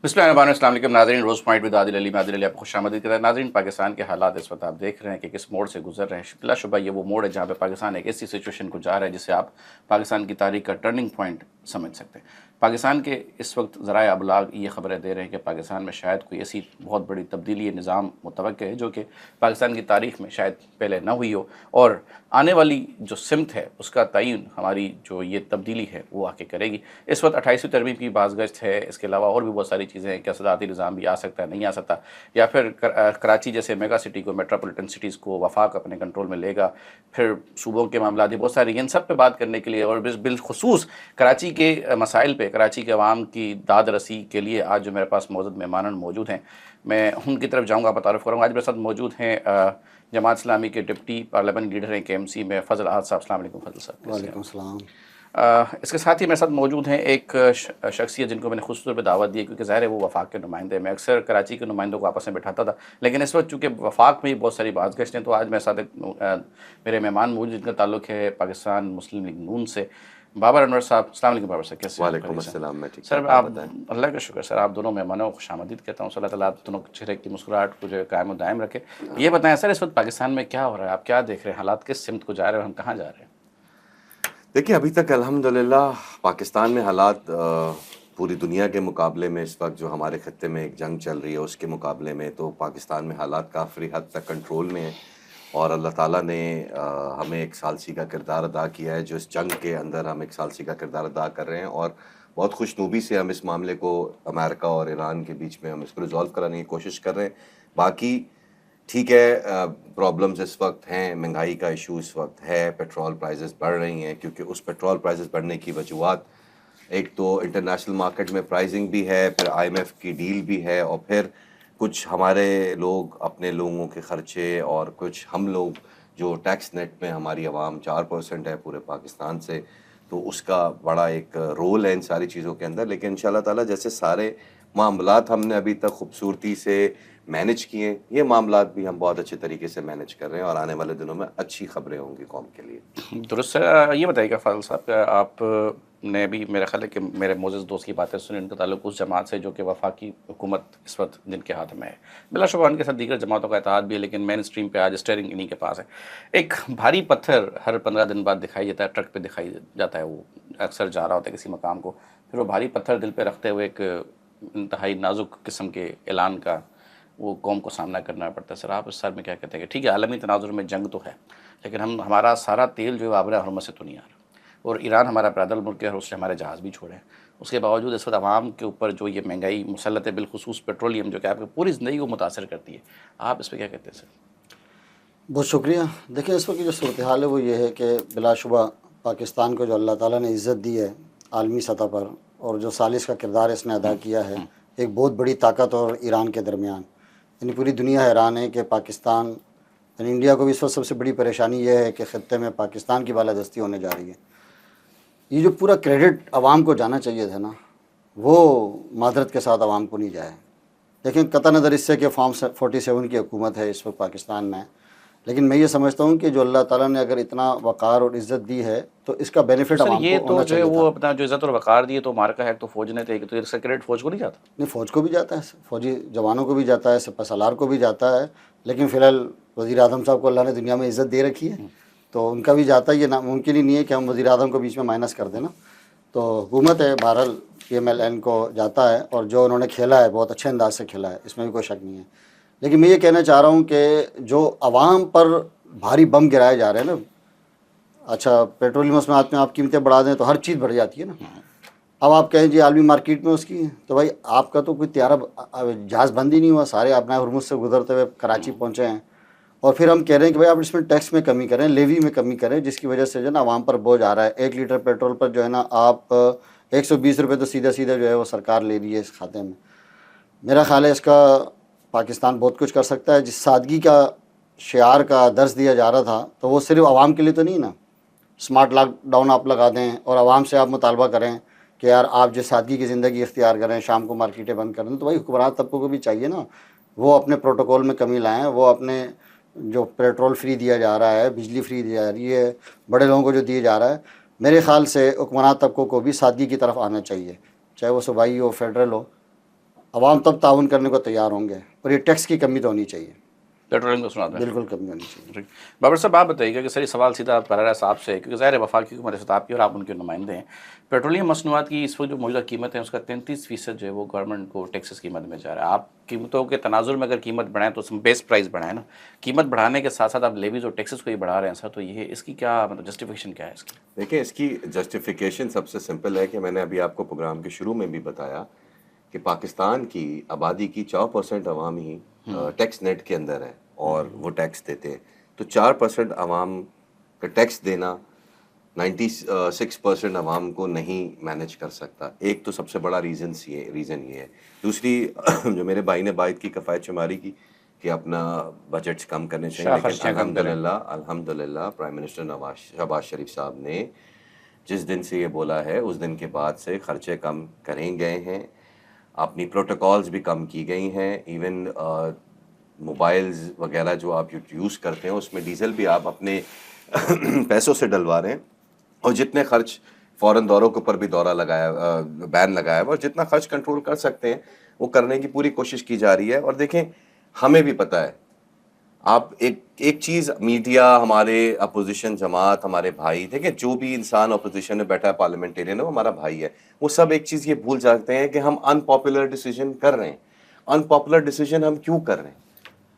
बिस्मिल्लाहिर्रहमानिर्रहीम नाज़रीन, रोज़ point with Adil Ali, मैं आदिल अली आपको खुशामदीद कहता है। नाज़रीन, पाकिस्तान के हालात इस वक्त आप देख रहे हैं कि किस मोड़ से गुजर रहे हैं। बिलाशुबा ये वो मोड़ है जहाँ पे पाकिस्तान एक ऐसी सिचुएशन को जा रहा है जिसे आप पाकिस्तान की तारीख का टर्निंग पॉइंट समझ सकते हैं। पाकिस्तान के इस वक्त ज़राए अबलाग ये खबरें दे रहे हैं कि पाकिस्तान में शायद कोई ऐसी बहुत बड़ी तब्दीली निज़ाम मुतवक्के है जो कि पाकिस्तान की तारीख में शायद पहले ना हुई हो, और आने वाली जो सिमत है उसका तयन हमारी जो ये तब्दीली है वो आके करेगी। इस वक्त 28वीं तरमीम की बाज़गश्त है, इसके अलावा और भी बहुत सारी चीज़ें हैं। क्या सदारती निज़ाम भी आ सकता है, नहीं आ सकता, या फिर कराची जैसे मेगा सिटी को, मेट्रोपॉलिटन सिटीज़ को वफाक अपने कंट्रोल में लेगा, फिर सूबों के मामला भी बहुत सारे, इन सब पे बात करने के लिए और बिलखुसूस कराची के मसाइल पे, कराची के अवाम की दाद रसी के लिए आज जो मेरे पास मेहमान मौजूद हैं, मैं उनकी तरफ जाऊँगा, बतारुफ़ करूँगा। आज मेरे साथ मौजूद हैं जमात इस्लामी के डिप्टी पार्लियामेंट लीडर हैं KMC में फ़ज़ल अहद साहब। अस्सलाम वालेकुम फ़ज़ल साहब। वालेकुम सलाम। इसके साथ ही मेरे साथ मौजूद हैं एक शख्सियत जिनको मैंने ख़ुद तौर पर दावत दी है, क्योंकि ज़ाहिर है वो वफाक के नुमाइंदे हैं। मैं अक्सर कराची के नुमाइंदों को आपस में बैठाता था, लेकिन इस वक्त चूँकि वफाक में ही बहुत सारी बाज़गश्त हैं, तो आज मेरे साथ मेरे मेहमान मौजूद जिनका ताल्लुक़ है पाकिस्तान मुस्लिम लीग नून से, बाबर अनवर साहब। अस्सलाम वालेकुम बाबर साहब, कैसे हैं? वालेकुम अस्सलाम। मैं ठीक सर, हूँ, आप, बताएं। अल्लाह का शुक्र सर, आप दोनों मेहमानों को खुशामदीद कहता हूँ। अल्लाह ताला आप दोनों के चेहरे की मुस्कुराहट को जो है कायम और दायम रखे। ये बताएं सर, इस वक्त पाकिस्तान में क्या हो रहा है, आप क्या देख रहे हैं, हालात किस सिमत को जा रहे हैं और हम कहाँ जा रहे हैं? देखिए, अभी तक अल्हम्दुलिल्लाह पाकिस्तान में हालात पूरी दुनिया के मुकाबले में, इस वक्त जो हमारे खत्ते में एक जंग चल रही है उसके मुकाबले में, तो पाकिस्तान में हालात काफ़ी हद तक कंट्रोल में हैं। और अल्लाह ताला ने हमें एक सालसी का किरदार अदा किया है, जो इस जंग के अंदर हम एक सालसी का किरदार अदा कर रहे हैं। और बहुत खुशनूबी से हम इस मामले को अमेरिका और ईरान के बीच में हम इसको रिजॉल्व कराने की कोशिश कर रहे हैं। बाकी ठीक है, प्रॉब्लम्स इस वक्त हैं, महंगाई का इशू इस वक्त है, पेट्रोल प्राइसेस बढ़ रही हैं, क्योंकि उस पेट्रोल प्राइसेस बढ़ने की वजूहत, एक तो इंटरनेशनल मार्केट में प्राइसिंग भी है, फिर IMF की डील भी है, और फिर कुछ हमारे लोग अपने लोगों के खर्चे, और कुछ हम लोग जो टैक्स नेट में हमारी आवाम 4% है पूरे पाकिस्तान से, तो उसका बड़ा एक रोल है इन सारी चीज़ों के अंदर। लेकिन इंशाल्लाह ताला जैसे सारे मामलात हमने अभी तक खूबसूरती से मैनेज किए, ये मामलात भी हम बहुत अच्छे तरीके से मैनेज कर रहे हैं, और आने वाले दिनों में अच्छी खबरें होंगी कौम के लिए। दुरुस्त सर। ये बताइएगा फ़ाज़ल साहब, आपने भी मेरा ख्याल है कि मेरे मोअज़्ज़ज़ दोस्त की बातें सुनी, उनका ताल्लुक उस जमात से जो कि वफाकी हुकूमत इस वक्त जिनके हाथ में है। बिलाशुबा उनके साथ दीगर जमातों का इत्तेहाद भी है, लेकिन मेन स्ट्रीम पे आज स्टीयरिंग इन्हीं के पास है। एक भारी पत्थर हर 15 दिन बाद दिखाई देता है, ट्रक पे दिखाई जाता है, वो अक्सर जा रहा होता है किसी मकाम को, फिर वो भारी पत्थर दिल पे रखते हुए एक इंतहाई नाजुक किस्म के ऐलान का वो कौम को सामना करना पड़ता है। सर, आप इस सर में क्या कहते हैं कि ठीक है, आलमी तनाजुर में जंग तो है, लेकिन हमारा सारा तेल जो है आबरा हरमत से तो नहीं आ रहा, और ईरान हमारा पैदल मुल्क है और उससे हमारे जहाज़ भी छोड़े हैं। उसके बावजूद इस वक्त आवाम के ऊपर जो ये महंगाई मुसल्लत है, बिलखुसूस पेट्रोलियम, जो कि आपकी पूरी ज़िंदगी को मुतासर करती है, आप इस पर क्या कहते हैं सर? बहुत शुक्रिया। देखिए, इस वक्त की जो सूरत हाल है वो ये है कि बिलाशुबा पाकिस्तान को जो अल्लाह ताला ने इज़्ज़त दी है आलमी सतह पर, और जो सालिस का किरदार इसने अदा किया है एक बहुत बड़ी ताकत और ईरान के दरमियान, यानी पूरी दुनिया हैरान है कि पाकिस्तान, यानी इंडिया को भी इस वक्त सबसे बड़ी परेशानी यह है कि ख़त्ते में पाकिस्तान की बालादस्ती होने जा रही है। ये जो पूरा क्रेडिट आवाम को जाना चाहिए था ना, वो मादरत के साथ आवाम को नहीं जाए। लेकिन कतई नज़र इससे कि फॉर्म 47 की हुकूमत है इस वक्त पाकिस्तान में, लेकिन मैं ये समझता हूँ कि जो अल्लाह ताला ने अगर इतना वक़ार और इज़्ज़त दी है तो इसका तो बेनिफिट सर, आवाम ये को तो होना जो है चाहिए वो था। अपना जो इज़्ज़त और वक़ार दिए तो मार्का है, तो फ़ौज ने तो इसका क्रेडिट फ़ौज को नहीं जाता? नहीं, फ़ौज को भी जाता है, फ़ौजी जवानों को भी जाता है, सिपह सालार को भी जाता है, लेकिन फ़िलहाल वज़ीर आज़म साहब को अल्लाह ने दुनिया में इज़्ज़त दे रखी है तो उनका भी जाता है। ये नामुमकिन ही नहीं है कि हम वज़ीर आज़म को बीच में माइनस कर दें ना। तो हुकूमत है, बहरहाल PMLN को जाता है, और जो उन्होंने खेला है बहुत अच्छे अंदाज से खेला है, इसमें भी कोई शक नहीं है। लेकिन मैं ये कहना चाह रहा हूँ कि जो आवाम पर भारी बम गिराए जा रहे हैं ना, अच्छा पेट्रोलियम मसनूआत में आप कीमतें बढ़ा दें तो हर चीज़ बढ़ जाती है ना। अब आप कहें जी आलमी मार्केट में उसकी, तो भाई आपका तो कोई त्यारा जहाज़ बंद ही नहीं हुआ, सारे अपना हुर्मुज़ से गुजरते हुए कराची पहुँचे हैं, और फिर हम कह रहे हैं कि भाई आप इसमें टैक्स में कमी करें, लेवी में कमी करें, जिसकी वजह से जो है ना आवाम पर बोझ आ रहा है। 1 लीटर पेट्रोल पर जो है ना आप 120 रुपये तो सीधा सीधा जो है वो सरकार ले रही है इस खाते में। मेरा ख़्याल है इसका पाकिस्तान बहुत कुछ कर सकता है। जिस सादगी का शियार का दर्स दिया जा रहा था, तो वो सिर्फ आवाम के लिए तो नहीं ना। स्मार्ट लॉकडाउन आप लगा दें और आवाम से आप मुतालबा करें कि यार आप जिस सादगी की ज़िंदगी इख्तियार करें, शाम को मार्केटें बंद कर दें, तो भाई हुक्मरान तबकों को भी चाहिए ना, वो अपने प्रोटोकॉल में कमी लाएँ। वो अपने जो पेट्रोल फ्री दिया जा रहा है, बिजली फ्री दी जा रही है, बड़े लोगों को जो दिया जा रहा है, मेरे ख़्याल से हुक्मरान तबकों को भी सादगी की तरफ आना चाहिए, चाहे वो सूबाई हो, फेडरल हो। अवाम तब ताउन करने को तैयार होंगे, पर ये टैक्स की कमी तो होनी चाहिए, पेट्रोलिंग को सुना दें। बिल्कुल कमी होनी चाहिए। ठीक। बाबर साहब आप बताइएगा कि सर ये सवाल सीधा बराह साहब से है, क्योंकि ज़ाहिर है वफाकी हुकूमत है आपकी और आप उनके नुमाइंदे हैं। पेट्रोलियम मसनूआत की इस वक्त जो मौजूदा कीमत है उसका 33% जो है वो गवर्नमेंट को टैक्सेस कीमत में जा रहा है। आप कीमतों के तनाजुर में अगर कीमत बढ़ाएं तो बेस प्राइस बढ़ाएं ना, कीमत बढ़ाने के साथ साथ आप लेवीज और टैक्सेस को ही बढ़ा रहे हैं सर, तो ये इसकी क्या मतलब जस्टिफिकेशन क्या है इसकी? देखिए, इसकी जस्टिफिकेशन सबसे सिंपल है कि मैंने अभी आपको प्रोग्राम के शुरू में भी बताया कि पाकिस्तान की आबादी की 4% अवाम ही टैक्स नेट के अंदर है और वो टैक्स देते हैं। तो 4% अवाम का टैक्स देना 96% अवाम को नहीं मैनेज कर सकता। एक तो सबसे बड़ा रीज़न ये है। दूसरी जो मेरे भाई ने बात की किफ़ायत शुमारी की कि अपना बजट्स कम करने चाहिए, लेकिन खर्चियाँ कम करें। अल्हम्दुलिल्लाह प्राइम मिनिस्टर शहबाज शरीफ साहब ने जिस दिन से ये बोला है उस दिन के बाद से खर्चे कम करे गए हैं, अपनी प्रोटोकॉल्स भी कम की गई हैं। इवन मोबाइल्स वगैरह जो आप यूज़ करते हैं उसमें डीजल भी आप अपने पैसों से डलवा रहे हैं, और जितने खर्च फॉरेन दौरों के ऊपर भी बैन लगाया है और जितना खर्च कंट्रोल कर सकते हैं वो करने की पूरी कोशिश की जा रही है। और देखें, हमें भी पता है, आप एक चीज़ मीडिया, हमारे अपोजिशन जमात, हमारे भाई, देखें जो भी इंसान अपोजिशन में बैठा है, पार्लियामेंटेरियन है, वो हमारा भाई है, वो सब एक चीज़ ये भूल जाते हैं कि हम अनपॉपुलर डिसीजन कर रहे हैं। अनपॉपुलर डिसीजन हम क्यों कर रहे हैं?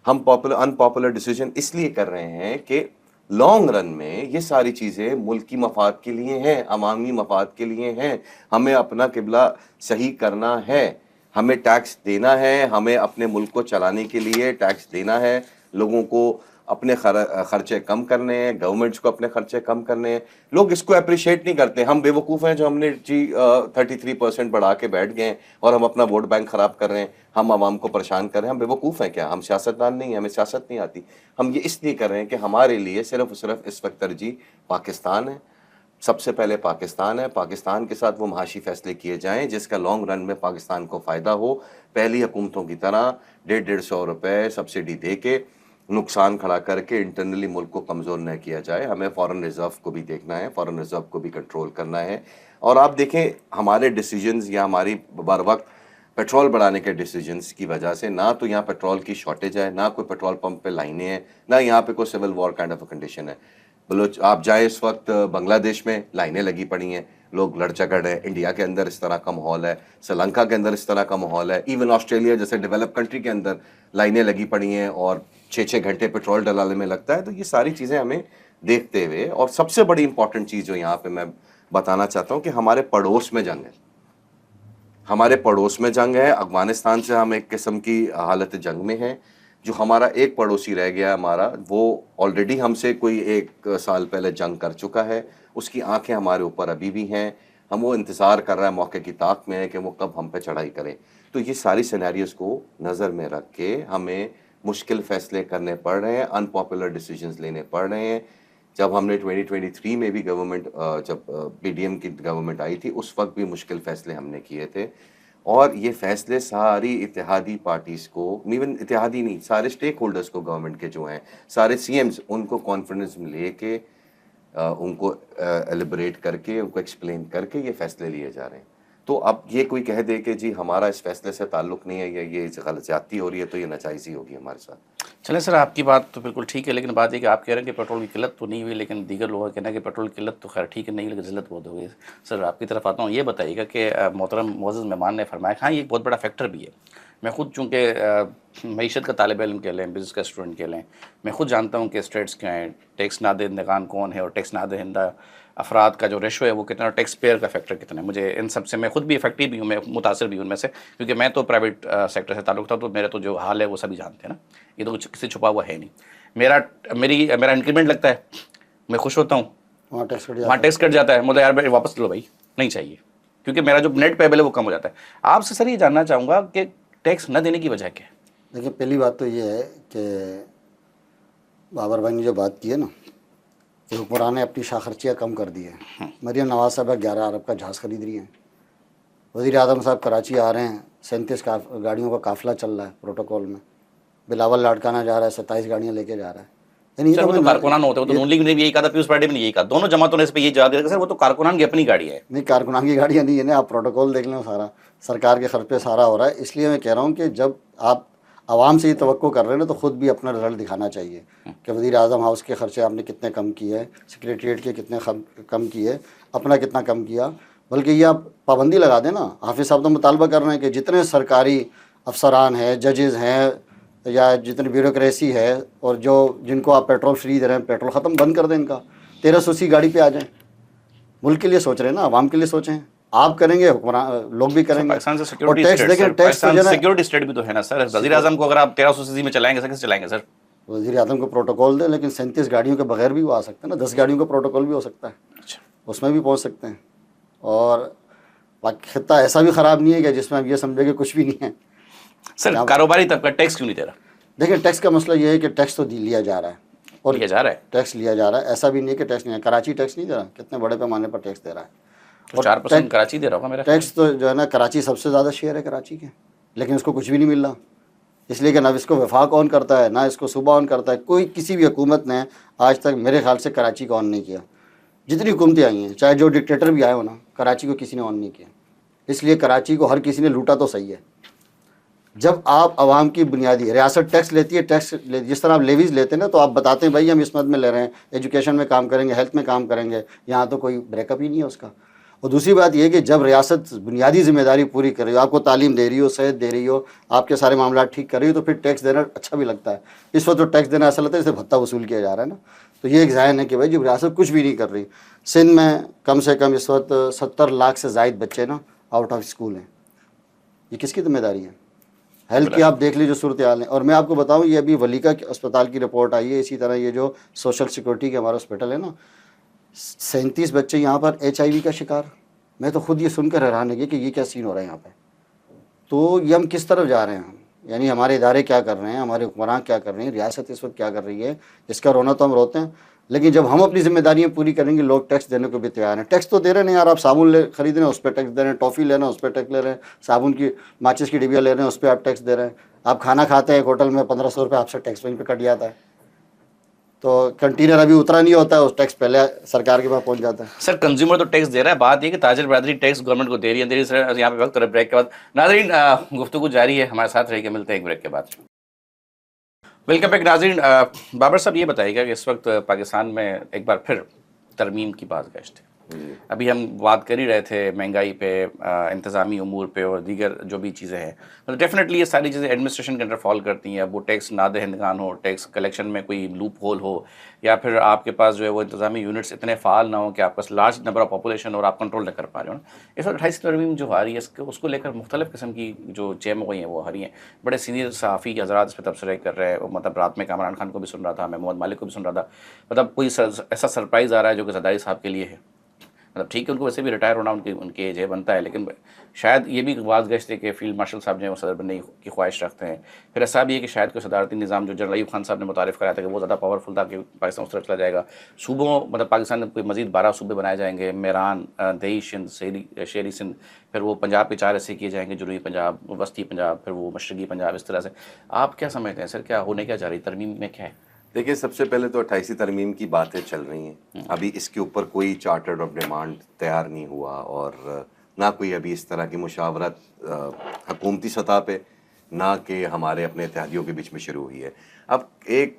हम अनपॉपुलर डिसीजन इसलिए कर रहे हैं कि लॉन्ग रन में ये सारी चीज़ें मुल्की मफाद के लिए हैं, अवामी मफाद के लिए हैं। हमें अपना किबला सही करना है, हमें टैक्स देना है, हमें अपने मुल्क को चलाने के लिए टैक्स देना है, लोगों को अपने खर्चे कम करने हैं, गवर्नमेंट्स को अपने खर्चे कम करने हैं। लोग इसको अप्रिशिएट नहीं करते। हम बेवकूफ़ हैं जो हमने 33% बढ़ा के बैठ गए हैं और हम अपना वोट बैंक ख़राब कर रहे हैं, हम आवाम को परेशान कर रहे हैं। हम बेवकूफ़ हैं क्या? हम सियासतदान नहीं हैं, हमें सियासत नहीं आती। हम ये इसलिए कर रहे हैं कि हमारे लिए सिर्फ और सिर्फ इस वक्त तरजीह पाकिस्तान है, सबसे पहले पाकिस्तान है। पाकिस्तान के साथ वो महाशी फैसले किए जाएं जिसका लॉन्ग रन में पाकिस्तान को फ़ायदा हो। पहली हुकूमतों की तरह 150-150 रुपये सब्सिडी दे के नुकसान खड़ा करके इंटरनली मुल्क को कमज़ोर न किया जाए। हमें फॉरेन रिज़र्व को भी देखना है, फॉरेन रिज़र्व को भी कंट्रोल करना है। और आप देखें, हमारे डिसीजंस या हमारी बर वक्त पेट्रोल बढ़ाने के डिसीजंस की वजह से ना तो यहाँ पेट्रोल की शॉर्टेज है, ना कोई पेट्रोल पंप पे लाइनें हैं, ना यहाँ पे कोई civil war kind of condition है। आप जाए इस वक्त बांग्लादेश में लाइनें लगी पड़ी हैं, लोग लड़ झगड़ रहे हैं। इंडिया के अंदर इस तरह का माहौल है, श्रीलंका के अंदर इस तरह का माहौल है, इवन ऑस्ट्रेलिया जैसे डेवलप कंट्री के अंदर लाइनें लगी पड़ी हैं और 6-6 घंटे पेट्रोल डलाने में लगता है। तो ये सारी चीज़ें हमें देखते हुए, और सबसे बड़ी इंपॉर्टेंट चीज़ जो यहाँ पे मैं बताना चाहता हूँ कि हमारे पड़ोस में जंग है, हमारे पड़ोस में जंग है। अफगानिस्तान से हम एक किस्म की हालत जंग में हैं। जो हमारा एक पड़ोसी रह गया हमारा, वो ऑलरेडी हमसे कोई 1 साल पहले जंग कर चुका है, उसकी आंखें हमारे ऊपर अभी भी हैं। हम वो इंतज़ार कर रहा है, मौके की ताक में है कि वो कब हम पे चढ़ाई करें। तो ये सारी सिनेरियोज़ को नज़र में रख के हमें मुश्किल फ़ैसले करने पड़ रहे हैं, अनपॉपुलर डिसीजंस लेने पड़ रहे हैं। जब हमने 2023 में भी जब पीडीएम की गवर्नमेंट आई थी, उस वक्त भी मुश्किल फ़ैसले हमने किए थे। और ये फ़ैसले सारी इत्तेहादी पार्टीज़ को, इवन इत्तेहादी नहीं, सारे स्टेक होल्डर्स को, गवर्नमेंट के जो हैं सारे सीएम्स, उनको कॉन्फिडेंस में लेके उनको एलिबरेट करके, उनको एक्सप्लेन करके ये फ़ैसले लिए जा रहे हैं। तो अब ये कोई कह दे कि जी हमारा इस फ़ैसले से ताल्लुक़ नहीं है या ये गलत ज़्यादती हो रही है, तो ये नाजायज़ी होगी हमारे साथ। चलें सर, आपकी बात तो बिल्कुल ठीक है, लेकिन बात ये कि आप कह रहे हैं कि पेट्रोल की किल्लत तो नहीं हुई, लेकिन दीगर लोगों का कहना है कि पेट्रोल की किल्लत तो खैर ठीक है नहीं, लेकिन ज़िल्लत बहुत हो गई। सर आपकी तरफ आता हूँ, ये बताइएगा कि मोहतरम मुअज़्ज़ज़ मेहमान ने फरमाया, हाँ ये एक बहुत बड़ा फैक्टर भी है। मैं खुद चूँकि मईशत का तालिब इल्म कह लें, बिज़नेस का स्टूडेंट कह लें, मैं खुद जानता हूँ कि स्टेट्स क्या हैं, टैक्स नादहिंदगान कौन है और टैक्स नादहिंदा अफराद का जो रेशो है वो कितना, टैक्स पेयर का फैक्टर कितना है। मुझे इन सब से, मैं खुद भी इफेक्टिव भी हूँ, मैं मुतासर भी हूँ उनमें से, क्योंकि मैं तो प्राइवेट सेक्टर से ताल्लुक़ था, तो मेरा तो जो हाल है वो सभी जानते हैं ना, ये तो कुछ किसी छुपा हुआ है नहीं। मेरा इंक्रीमेंट लगता है, मैं खुश होता हूँ, वहाँ टैक्स कट जाता है, मुझे यार वापस लो भाई, नहीं चाहिए, क्योंकि मेरा जो नेट पेबल है वो कम हो जाता है। आपसे सर ये जानना चाहूँगा कि टैक्स न देने की वजह क्या है? देखिए, पहली बात तो ये है कि बाबर भाई ने जो बात की है ना कि हुक्मरान ने अपनी शाखर्चियाँ कम कर दी है। मरियम नवाज साहब 11 अरब का जहाज़ खरीद रही हैं। वज़ीर आज़म साहब कराची आ रहे हैं, 37 गाड़ियों का काफ़िला चल रहा है प्रोटोकॉल में। बिलावल लाड़काना जा रहा है, 27 गाड़ियाँ लेके जा रहा है। यानी ये सर तो वो तो मैं कारकुनान होते हैं, वो तो नून लीग ने भी यही कहा था, पीयूष पांडे ने भी यही कहा, दोनों जमातों ने इस पे ये जवाब दिया कि सर वो तो कारकुनान की अपनी गाड़ी है। नहीं, कारकुनान की गाड़ियाँ नहीं है ना, आप प्रोटोकॉल देख लें, सारा सरकार के खर्च पे सारा हो रहा है। इसलिए मैं कह रहा हूँ कि जब आप आवाम से ये तवक्को कर रहे हैं ना, तो ख़ुद भी अपना रिजल्ट दिखाना चाहिए कि वज़ीर आज़म हाउस के खर्चे आपने कितने कम किए, सेक्रेटरीट के कितने कम किए, अपना कितना कम किया। बल्कि ये आप पाबंदी लगा दें ना। हाफिज़ साहब तो मुतालबा कर रहे हैं कि जितने सरकारी अफसरान हैं, जजेज़ हैं, या जितनी ब्यूरोक्रेसी है, और जो जिनको आप पेट्रोल फ्री दे रहे हैं, पेट्रोल ख़त्म बंद कर दें इनका, 1380 गाड़ी पे आ जाएं। मुल्क के लिए सोच रहे हैं ना, आवाम के लिए सोचें। आप करेंगे, हुक्मरान लोग भी करेंगे। पाकिस्तान से और सिक्योरिटी टैक्स स्टेट, देखें, सर टैक्स तो पाकिस्तान जो है सिक्योरिटी स्टेट भी तो है ना सर। वजीर आजम को अगर आप 1380 में चलाएंगे सर, कैसे चलाएंगे सर? वज़ीर आज़म को प्रोटोकॉल दें, लेकिन 37 गाड़ियों के बगैर भी वो आ सकते हैं ना, 10 गाड़ियों का प्रोटोकॉल भी हो सकता है, अच्छा, उसमें भी पहुँच सकते हैं। और खित्ता ऐसा भी ख़राब नहीं है कि जिसमें आप ये समझे कि कुछ भी नहीं है। सर कारोबारी तबका टैक्स क्यों नहीं दे रहा? देखिए, टैक्स का मसला ये है कि टैक्स तो लिया जा रहा है, और लिया जा रहा है, टैक्स लिया जा रहा है। ऐसा भी नहीं है कि टैक्स नहीं है। कराची टैक्स नहीं दे रहा, कितने बड़े पैमाने पर टैक्स दे रहा है। तो 4% कराची दे रहा होगा मेरा टैक्स तो जो है ना, कराची सबसे ज़्यादा शेयर है कराची के, लेकिन उसको कुछ भी नहीं मिल रहा। इसलिए कि ना इसको वफाक ऑन करता है, ना इसको सूबा ऑन करता है। कोई किसी भी हुकूमत ने आज तक मेरे ख्याल से कराची को ऑन नहीं किया। जितनी हुकूमतें आई हैं, चाहे जो डिक्टेटर भी आए हो ना, कराची को किसी ने ऑन नहीं किया। इसलिए कराची को हर किसी ने लूटा तो सही है। जब आप आवाम की बुनियादी रियासत टैक्स लेती है, जिस तरह आप लेवीज़ लेते हैं ना, तो आप बताते हैं भाई हम इस मद में ले रहे हैं, एजुकेशन में काम करेंगे, हेल्थ में काम करेंगे, यहाँ तो कोई ब्रेकअप ही नहीं है उसका। और दूसरी बात यह कि जब रियासत बुनियादी जिम्मेदारी पूरी कर रही हो, आपको तालीम दे रही हो, सेहत दे रही हो, आपके सारे मामला ठीक कर रही हो, तो फिर टैक्स देना अच्छा भी लगता है। इस वक्त तो टैक्स देना ऐसा लगता है जैसे भत्ता वसूल किया जा रहा है ना। तो ये एक ज़ाहिर है कि भाई जब रियासत कुछ भी नहीं कर रही। सिंध में कम से कम इस वक्त 70 लाख से ज़ायद बच्चे ना आउट ऑफ स्कूल हैं। ये किसकी जिम्मेदारी है? हेल्थ की आप देख लीजिए सूरत हाल है। और मैं आपको बताऊं, ये अभी वलीका के अस्पताल की रिपोर्ट आई है, इसी तरह ये जो सोशल सिक्योरिटी के हमारा हॉस्पिटल है ना, 37 बच्चे यहाँ पर HIV का शिकार। मैं तो खुद ये सुनकर हैरान है कि ये क्या सीन हो रहा है यहाँ पे। तो ये हम किस तरफ जा रहे हैं? यानी हमारे इदारे क्या कर रहे हैं, हमारे हुक्मरान क्या कर रहे हैं, रियासत इस वक्त क्या कर रही है, इसका रोना तो हम रोते हैं। लेकिन जब हम अपनी जिम्मेदारियां पूरी करेंगे, लोग टैक्स देने को भी तैयार हैं। टैक्स तो दे रहे नहीं यार, आप साबुन खरीद रहे हैं उस पर टैक्स दे रहे हैं, टॉफ़ी लेना उस पर टैक्स ले रहे हैं, साबुन की माचिस की डिबिया ले रहे हैं उस पर आप टैक्स दे रहे हैं। आप खाना खाते हैं एक होटल में, 1500 रुपये आपसे टैक्स वहीं पर कट जाता है। तो कंटेनर अभी उतरा नहीं होता है, उस टैक्स पहले सरकार के पास पहुंच जाता है। सर कंज्यूमर तो टैक्स दे रहा है, बात ये कि ताजिर बरादरी टैक्स गवर्नमेंट को दे रही है। सर यहाँ पे वक्त ब्रेक के बाद नाज़रीन गुफ्तगू जारी है, हमारे साथ रहिए, मिलते हैं एक ब्रेक के बाद। वेलकम बैक नाज़रीन। बाबर साहब ये बताइएगा कि इस वक्त पाकिस्तान में एक बार फिर तरमीम की बाज़गश्त है। अभी हम बात कर ही रहे थे महंगाई पे, इंतज़ामी उमूर पे और दीगर जो भी चीज़ें हैं, मतलब डेफिनेटली ये सारी चीज़ें एडमिनिस्ट्रेशन के अंडर फॉल करती हैं। अब वो टैक्स नादहिंदगान हो, टैक्स कलेक्शन में कोई लूप होल हो, या फिर आपके पास जो है वो इंतज़ामी यूनिट्स इतने फ़ाल ना हो कि आपका लार्ज नंबर ऑफ पॉपुलेशन और आप कंट्रोल न कर पा रहे हो ना। इस वक्त 28 तरमीम जो आ रही है उसको लेकर मुख्तलिफ़ किस्म की जो चेम हुई हैं वो आ रही हैं। बड़े सीनियर सहाफ़ी हज़रात इस पर तबसरे कर रहे हैं। मतलब रात में कामरान खान को भी सुन रहा था, मैं मोहम्मद मालिक को भी सुन रहा था। मतलब कोई ऐसा सरप्राइज़ आ रहा है जो कि ज़रदारी साहब के लिए है। मतलब ठीक है, उनको वैसे भी रिटायर होना उनकी एज है, बनता है, लेकिन शायद ये भी बाज़गश्त है कि फील्ड मार्शल साहब जो है वो सदर बनने की ख्वाहिश रखते हैं। फिर ऐसा भी है कि शायद कोई सदारती निज़ाम जो जनरल अयूब खान साहब ने मुतारिफ़ कराया था कि वो ज़्यादा पावरफुल था कि पाकिस्तान उस तरफ चला जाएगा। सूबों मतलब पाकिस्तान में कोई मज़ीद 12 सूबे बनाए जाएंगे, मेरान, दही सिंध, शेरी सिंध, फिर वो पंजाब के 4 ऐसे किए जाएंगे, जनूबी पंजाब, वस्ती पंजाब, फिर वो मशरक़ी पंजाब, इस तरह से। आप क्या समझते हैं सर, क्या होने क्या जा रही तरमीम में क्या है? देखिए, सबसे पहले तो 28वीं तरमीम की बातें चल रही हैं। अभी इसके ऊपर कोई चार्टर्ड ऑफ डिमांड तैयार नहीं हुआ, और ना कोई अभी इस तरह की मुशावरत हुकूमती सतह पे, ना कि हमारे अपने इत्तेहादियों के बीच में शुरू हुई है। अब एक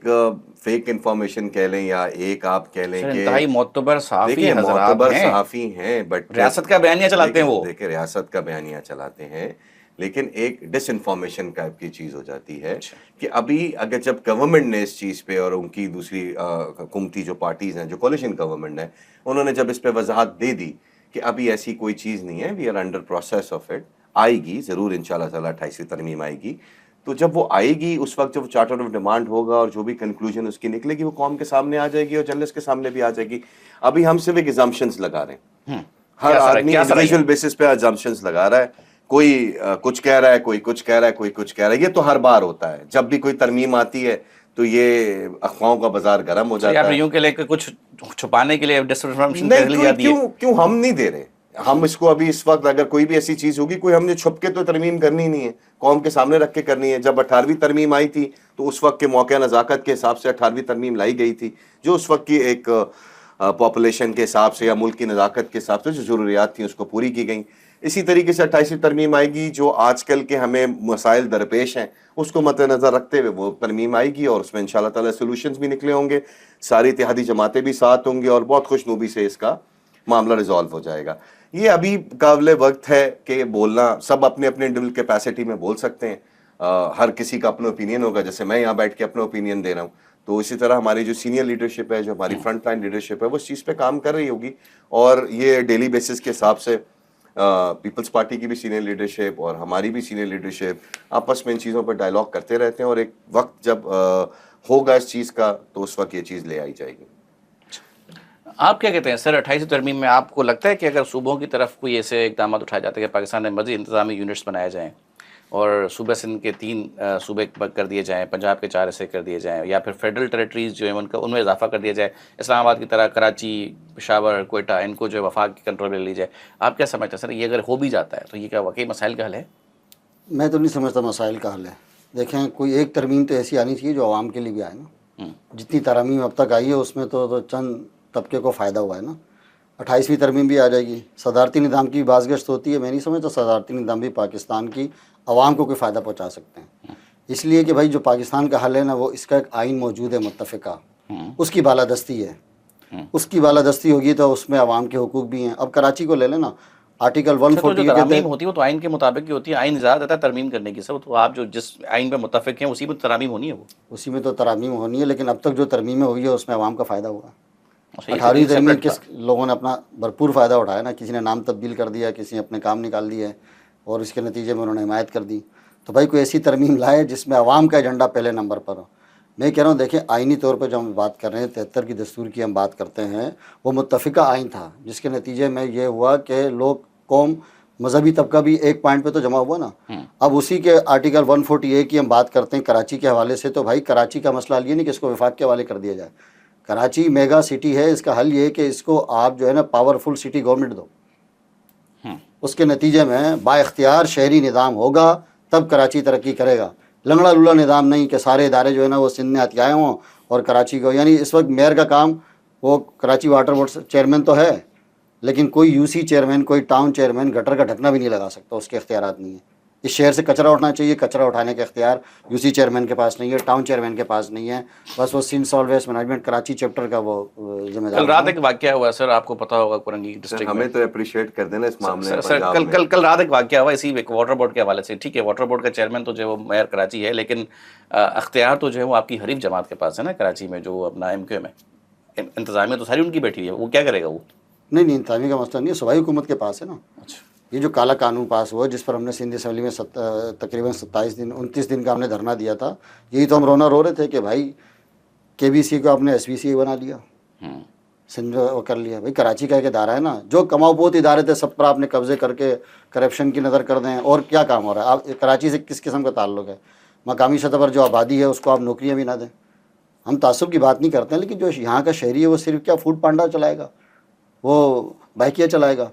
फेक इंफॉर्मेशन कह लें या एक आप कह लें कि इंतहाई मोतबर सहाफ़ी हैं, बट रियासत का बयानिया चलाते हैं वो। देखिए, रियासत का बयानिया चलाते हैं, लेकिन एक डिसइंफॉर्मेशन टाइप की चीज़ हो जाती है कि अभी अगर जब गवर्नमेंट ने इस चीज़ पे और उनकी दूसरी हुकूमती जो पार्टीज़ हैं, जो कोलिशन गवर्नमेंट है, उन्होंने जब इस पे वजाहत दे दी कि अभी ऐसी कोई चीज़ नहीं है, we are under process of it, आएगी ज़रूर इंशाल्लाह ताला 28वीं तरमीम आएगी। तो जब वो आएगी उस वक्त जब चार्टर ऑफ डिमांड होगा और जो भी कंक्लूजन उसकी निकलेगी वो कौम के सामने आ जाएगी और जर्नलिस्ट के सामने भी आ जाएगी। अभी हम सिर्फ एक एजम्पशंस लगा रहे हैं, हर आदमी इंडिविजुअल बेसिस पे एजम्पशंस लगा रहा है। कोई कुछ कह रहा है, कोई कुछ कह रहा है, कोई कुछ कह रहा है। ये तो हर बार होता है, जब भी कोई तरमीम आती है तो ये अफवाहों का बाजार गर्म हो जाता है। यूं के लेकर कुछ छुपाने के लिए डिसइंफॉर्मेशन क्यों हम नहीं दे रहे, हम इसको अभी इस वक्त अगर कोई भी ऐसी चीज होगी, कोई हमने छुप के तो तरमीम करनी नहीं है, कौम के सामने रख के करनी है। जब 18वीं तरमीम आई थी तो उस वक्त के मौके नज़ाकत के हिसाब से 18वीं तरमीम लाई गई थी, जो उस वक्त की एक पॉपुलेशन के हिसाब से या मुल्क की नज़ाकत के हिसाब से जो ज़रूरियात थी उसको पूरी की गई। इसी तरीके से 28वीं तरमीम आएगी, जो आजकल के हमें मसाइल दरपेश हैं उसको मद्देनज़र रखते हुए वो तरमीम आएगी और उसमें इंशाअल्लाह ताला सोल्यूशंस भी निकले होंगे, सारी इत्तेहादी जमातें भी साथ होंगी और बहुत खुशनुबी से इसका मामला रिजॉल्व हो जाएगा। ये अभी काबिल वक्त है कि बोलना, सब अपने अपने इंडिविजुअल कैपेसिटी में बोल सकते हैं, हर किसी का अपना ओपिनियन होगा। जैसे मैं यहाँ बैठ के अपना ओपिनियन दे रहा हूँ, तो इसी तरह हमारी जो सीनियर लीडरशिप है, जो हमारी फ्रंट लाइन लीडरशिप है, वो इस चीज़ पे काम कर रही होगी। और ये डेली बेसिस के हिसाब से पीपल्स पार्टी की भी सीनियर लीडरशिप और हमारी भी सीनियर लीडरशिप आपस में इन चीज़ों पर डायलॉग करते रहते हैं, और एक वक्त जब होगा इस चीज़ का तो उस वक्त ये चीज़ ले आई जाएगी। आप क्या कहते हैं सर, 28वीं तरमीम में आपको लगता है कि अगर सूबों की तरफ कोई ऐसे इकदाम उठाए जाते हैं कि पाकिस्तान में मज़ीद इंतज़ामी यूनिट्स बनाए जाएँ और सूबा सिंध के 3 सूबे कर दिए जाएँ, पंजाब के 4 ऐसे कर दिए जाएँ, या फिर फेडरल टेरेटरीज़ जो है उनका उनमें इजाफा कर दिया जाए, इस्लामाबाद की तरह कराची, पेशावर, कोयटा, इनको जो है वफाक के कंट्रोल में ले ली जाए, आप क्या समझते हैं सर, ये अगर हो भी जाता है तो ये क्या वाकई मसाइल का हल है? मैं तो नहीं समझता मसाइल का हल है। देखें, कोई एक तरमीम तो ऐसी आनी चाहिए जो आवाम के लिए भी आए ना। जितनी तरमीम अब तक आई है उसमें तो चंद तबके को फ़ायदा हुआ है ना। 28वीं तरमीम भी आ जाएगी। सदारती निज़ाम की बाज़गश्त होती है, मैं नहीं समझता सदारती निज़ाम भी पाकिस्तान की आवाम को कोई फ़ायदा पहुँचा सकते हैं। इसलिए कि भाई जो पाकिस्तान का हल है ना, वो इसका एक आइन मौजूद है मुत्तफ़िका, उसकी बालादस्ती है। उसकी बालादस्ती होगी तो उसमें आवाम के हुकूक भी हैं। अब कराची को ले लेना, आर्टिकल 140 जो के तरामीम तहत होती है वो तो आइन के मुताबिक ही होती है, आइन इजाज़त देता है तरमीम करने की सर, तो आप जो जिस आइन पे मुत्तफ़िक हैं उसी में तरामीम होनी है वो। उसी में तो तरामीम होनी है, लेकिन अब तक जो तरमीमें हुई है उसमें आवाम का फ़ायदा हुआ। अच्छा, ये 18वीं तो तरमीम separate किस लोगों ने अपना भरपूर फ़ायदा उठाया ना। किसी ने नाम तब्दील कर दिया, किसी ने अपने काम निकाल दिए और इसके नतीजे में उन्होंने हिमायत कर दी। तो भाई कोई ऐसी तरमीम लाए जिसमें आवाम का एजेंडा पहले नंबर पर हो। मैं कह रहा हूँ, देखें, आइनी तौर पर जब हम बात कर रहे हैं 73 की दस्तूर की हम बात करते हैं, वो मुत्तफ़िका आइन था जिसके नतीजे में ये हुआ कि लोग, कौम, मजहबी तबका भी एक पॉइंट पे तो जमा हुआ ना। अब उसी के आर्टिकल 140A की हम बात करते हैं कराची के हवाले से, तो भाई कराची का मसला ये नहीं कि इसको वफाक के हवाले कर दिया जाए। कराची मेगा सिटी है, इसका हल ये है कि इसको आप जो है ना पावरफुल सिटी गवर्नमेंट दो। उसके नतीजे में बाइख्तियार शहरी निज़ाम होगा, तब कराची तरक्की करेगा। लंगड़ा लुला निज़ाम नहीं कि सारे इदारे जो है ना वो सिंध में हथियाए हों और कराची को, यानी इस वक्त मेयर का काम, वो कराची वाटर बोर्ड चेयरमैन तो है, लेकिन कोई यूसी चेयरमैन, कोई टाउन चेयरमैन गटर का ढकना भी नहीं लगा सकता, उसके इख्तियारात नहीं है। इस शहर से कचरा उठना चाहिए, कचरा उठाने का इख्तियार यूसी चेयरमैन के पास नहीं है, टाउन चेयरमैन के पास नहीं है। बस वो Sindh salt waste management Karachi chapter का वो जिम्मेदार। कल रात एक वाकया हुआ सर, आपको पता होगा, कुरंगी डिस्ट्रिक्ट में। हमें तो अप्रिशिएट कर देना इस मामले में। सर कल रात एक वाकया हुआ इसी वाटर बोर्ड के हवाले से। ठीक है, वाटर बोर्ड का चेयरमैन तो जो है वो मेयर कराची है, लेकिन अख्तियार तो जो है वो आपकी हरीफ जमात के पास है ना कराची में, जो अपना MQ में इंतजामिया तो सारी उनकी बैठी हुई है, वो क्या करेगा वो? नहीं, इंतजामी का मसला नहीं है, सूबाई हुकूमत के पास है ना। अच्छा, ये जो काला कानून पास हुआ जिस पर हमने सिंध असम्बली में तकरीबन 29 दिन का हमने धरना दिया था, यही तो हम रोना रो रहे थे कि भाई KBC को आपने SBC बना लिया, सिंध वो कर लिया। भाई कराची का एक इदारा है ना, जो कमाओ बहुत इदारे थे सब पर आपने कब्जे करके करप्शन की नज़र कर दें, और क्या काम हो रहा है? आप कराची से किस किस्म का ताल्लुक है? मकामी सतह पर जो आबादी है उसको आप नौकरियाँ भी ना दें। हम तासुब की बात नहीं करते हैं, लेकिन जो यहाँ का शहरी है वो सिर्फ क्या फूड पांडा चलाएगा, वो बाइकिया चलाएगा,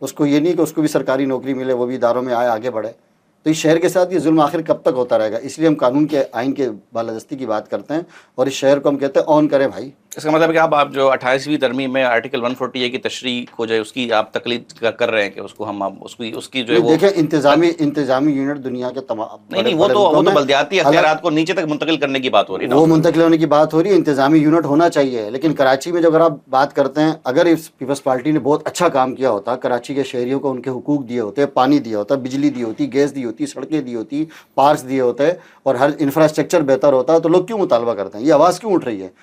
उसको ये नहीं कि उसको भी सरकारी नौकरी मिले, वो भी इदारों में आए, आगे बढ़े। तो इस शहर के साथ ये जुल्म आखिर कब तक होता रहेगा? इसलिए हम कानून के, आइन के बालादस्ती की बात करते हैं और इस शहर को हम कहते हैं ऑन करें भाई। इसका मतलब है कि आप जो 28वीं तरमीम में आर्टिकल 140A की तशरीह हो जाए उसकी आप तकलीद कर रहे हैं कि उसको हम उसकी जो है वो देखें, इंतजामी यूनिट दुनिया के तमाम नहीं, वो तो बल्दियाती अख्तियारात को नीचे तक मुंतकिल करने की बात हो रही है ना, वो मुंतकिल होने की बात हो रही है। इंतजामी यूनिट होना चाहिए, लेकिन कराची में जो अगर आप बात करते हैं, अगर इस पीपल्स पार्टी ने बहुत अच्छा काम किया होता, कराची के शहरियों को उनके हुकूक दिए होते, पानी दिया होता, बिजली दी होती, गैस दी होती, सड़कें दी होती, पार्क्स दिए होते और हर इंफ्रास्ट्रक्चर बेहतर होता, तो लोग क्यों मुतालबा करते हैं? ये आवाज़ क्यों उठ रही है?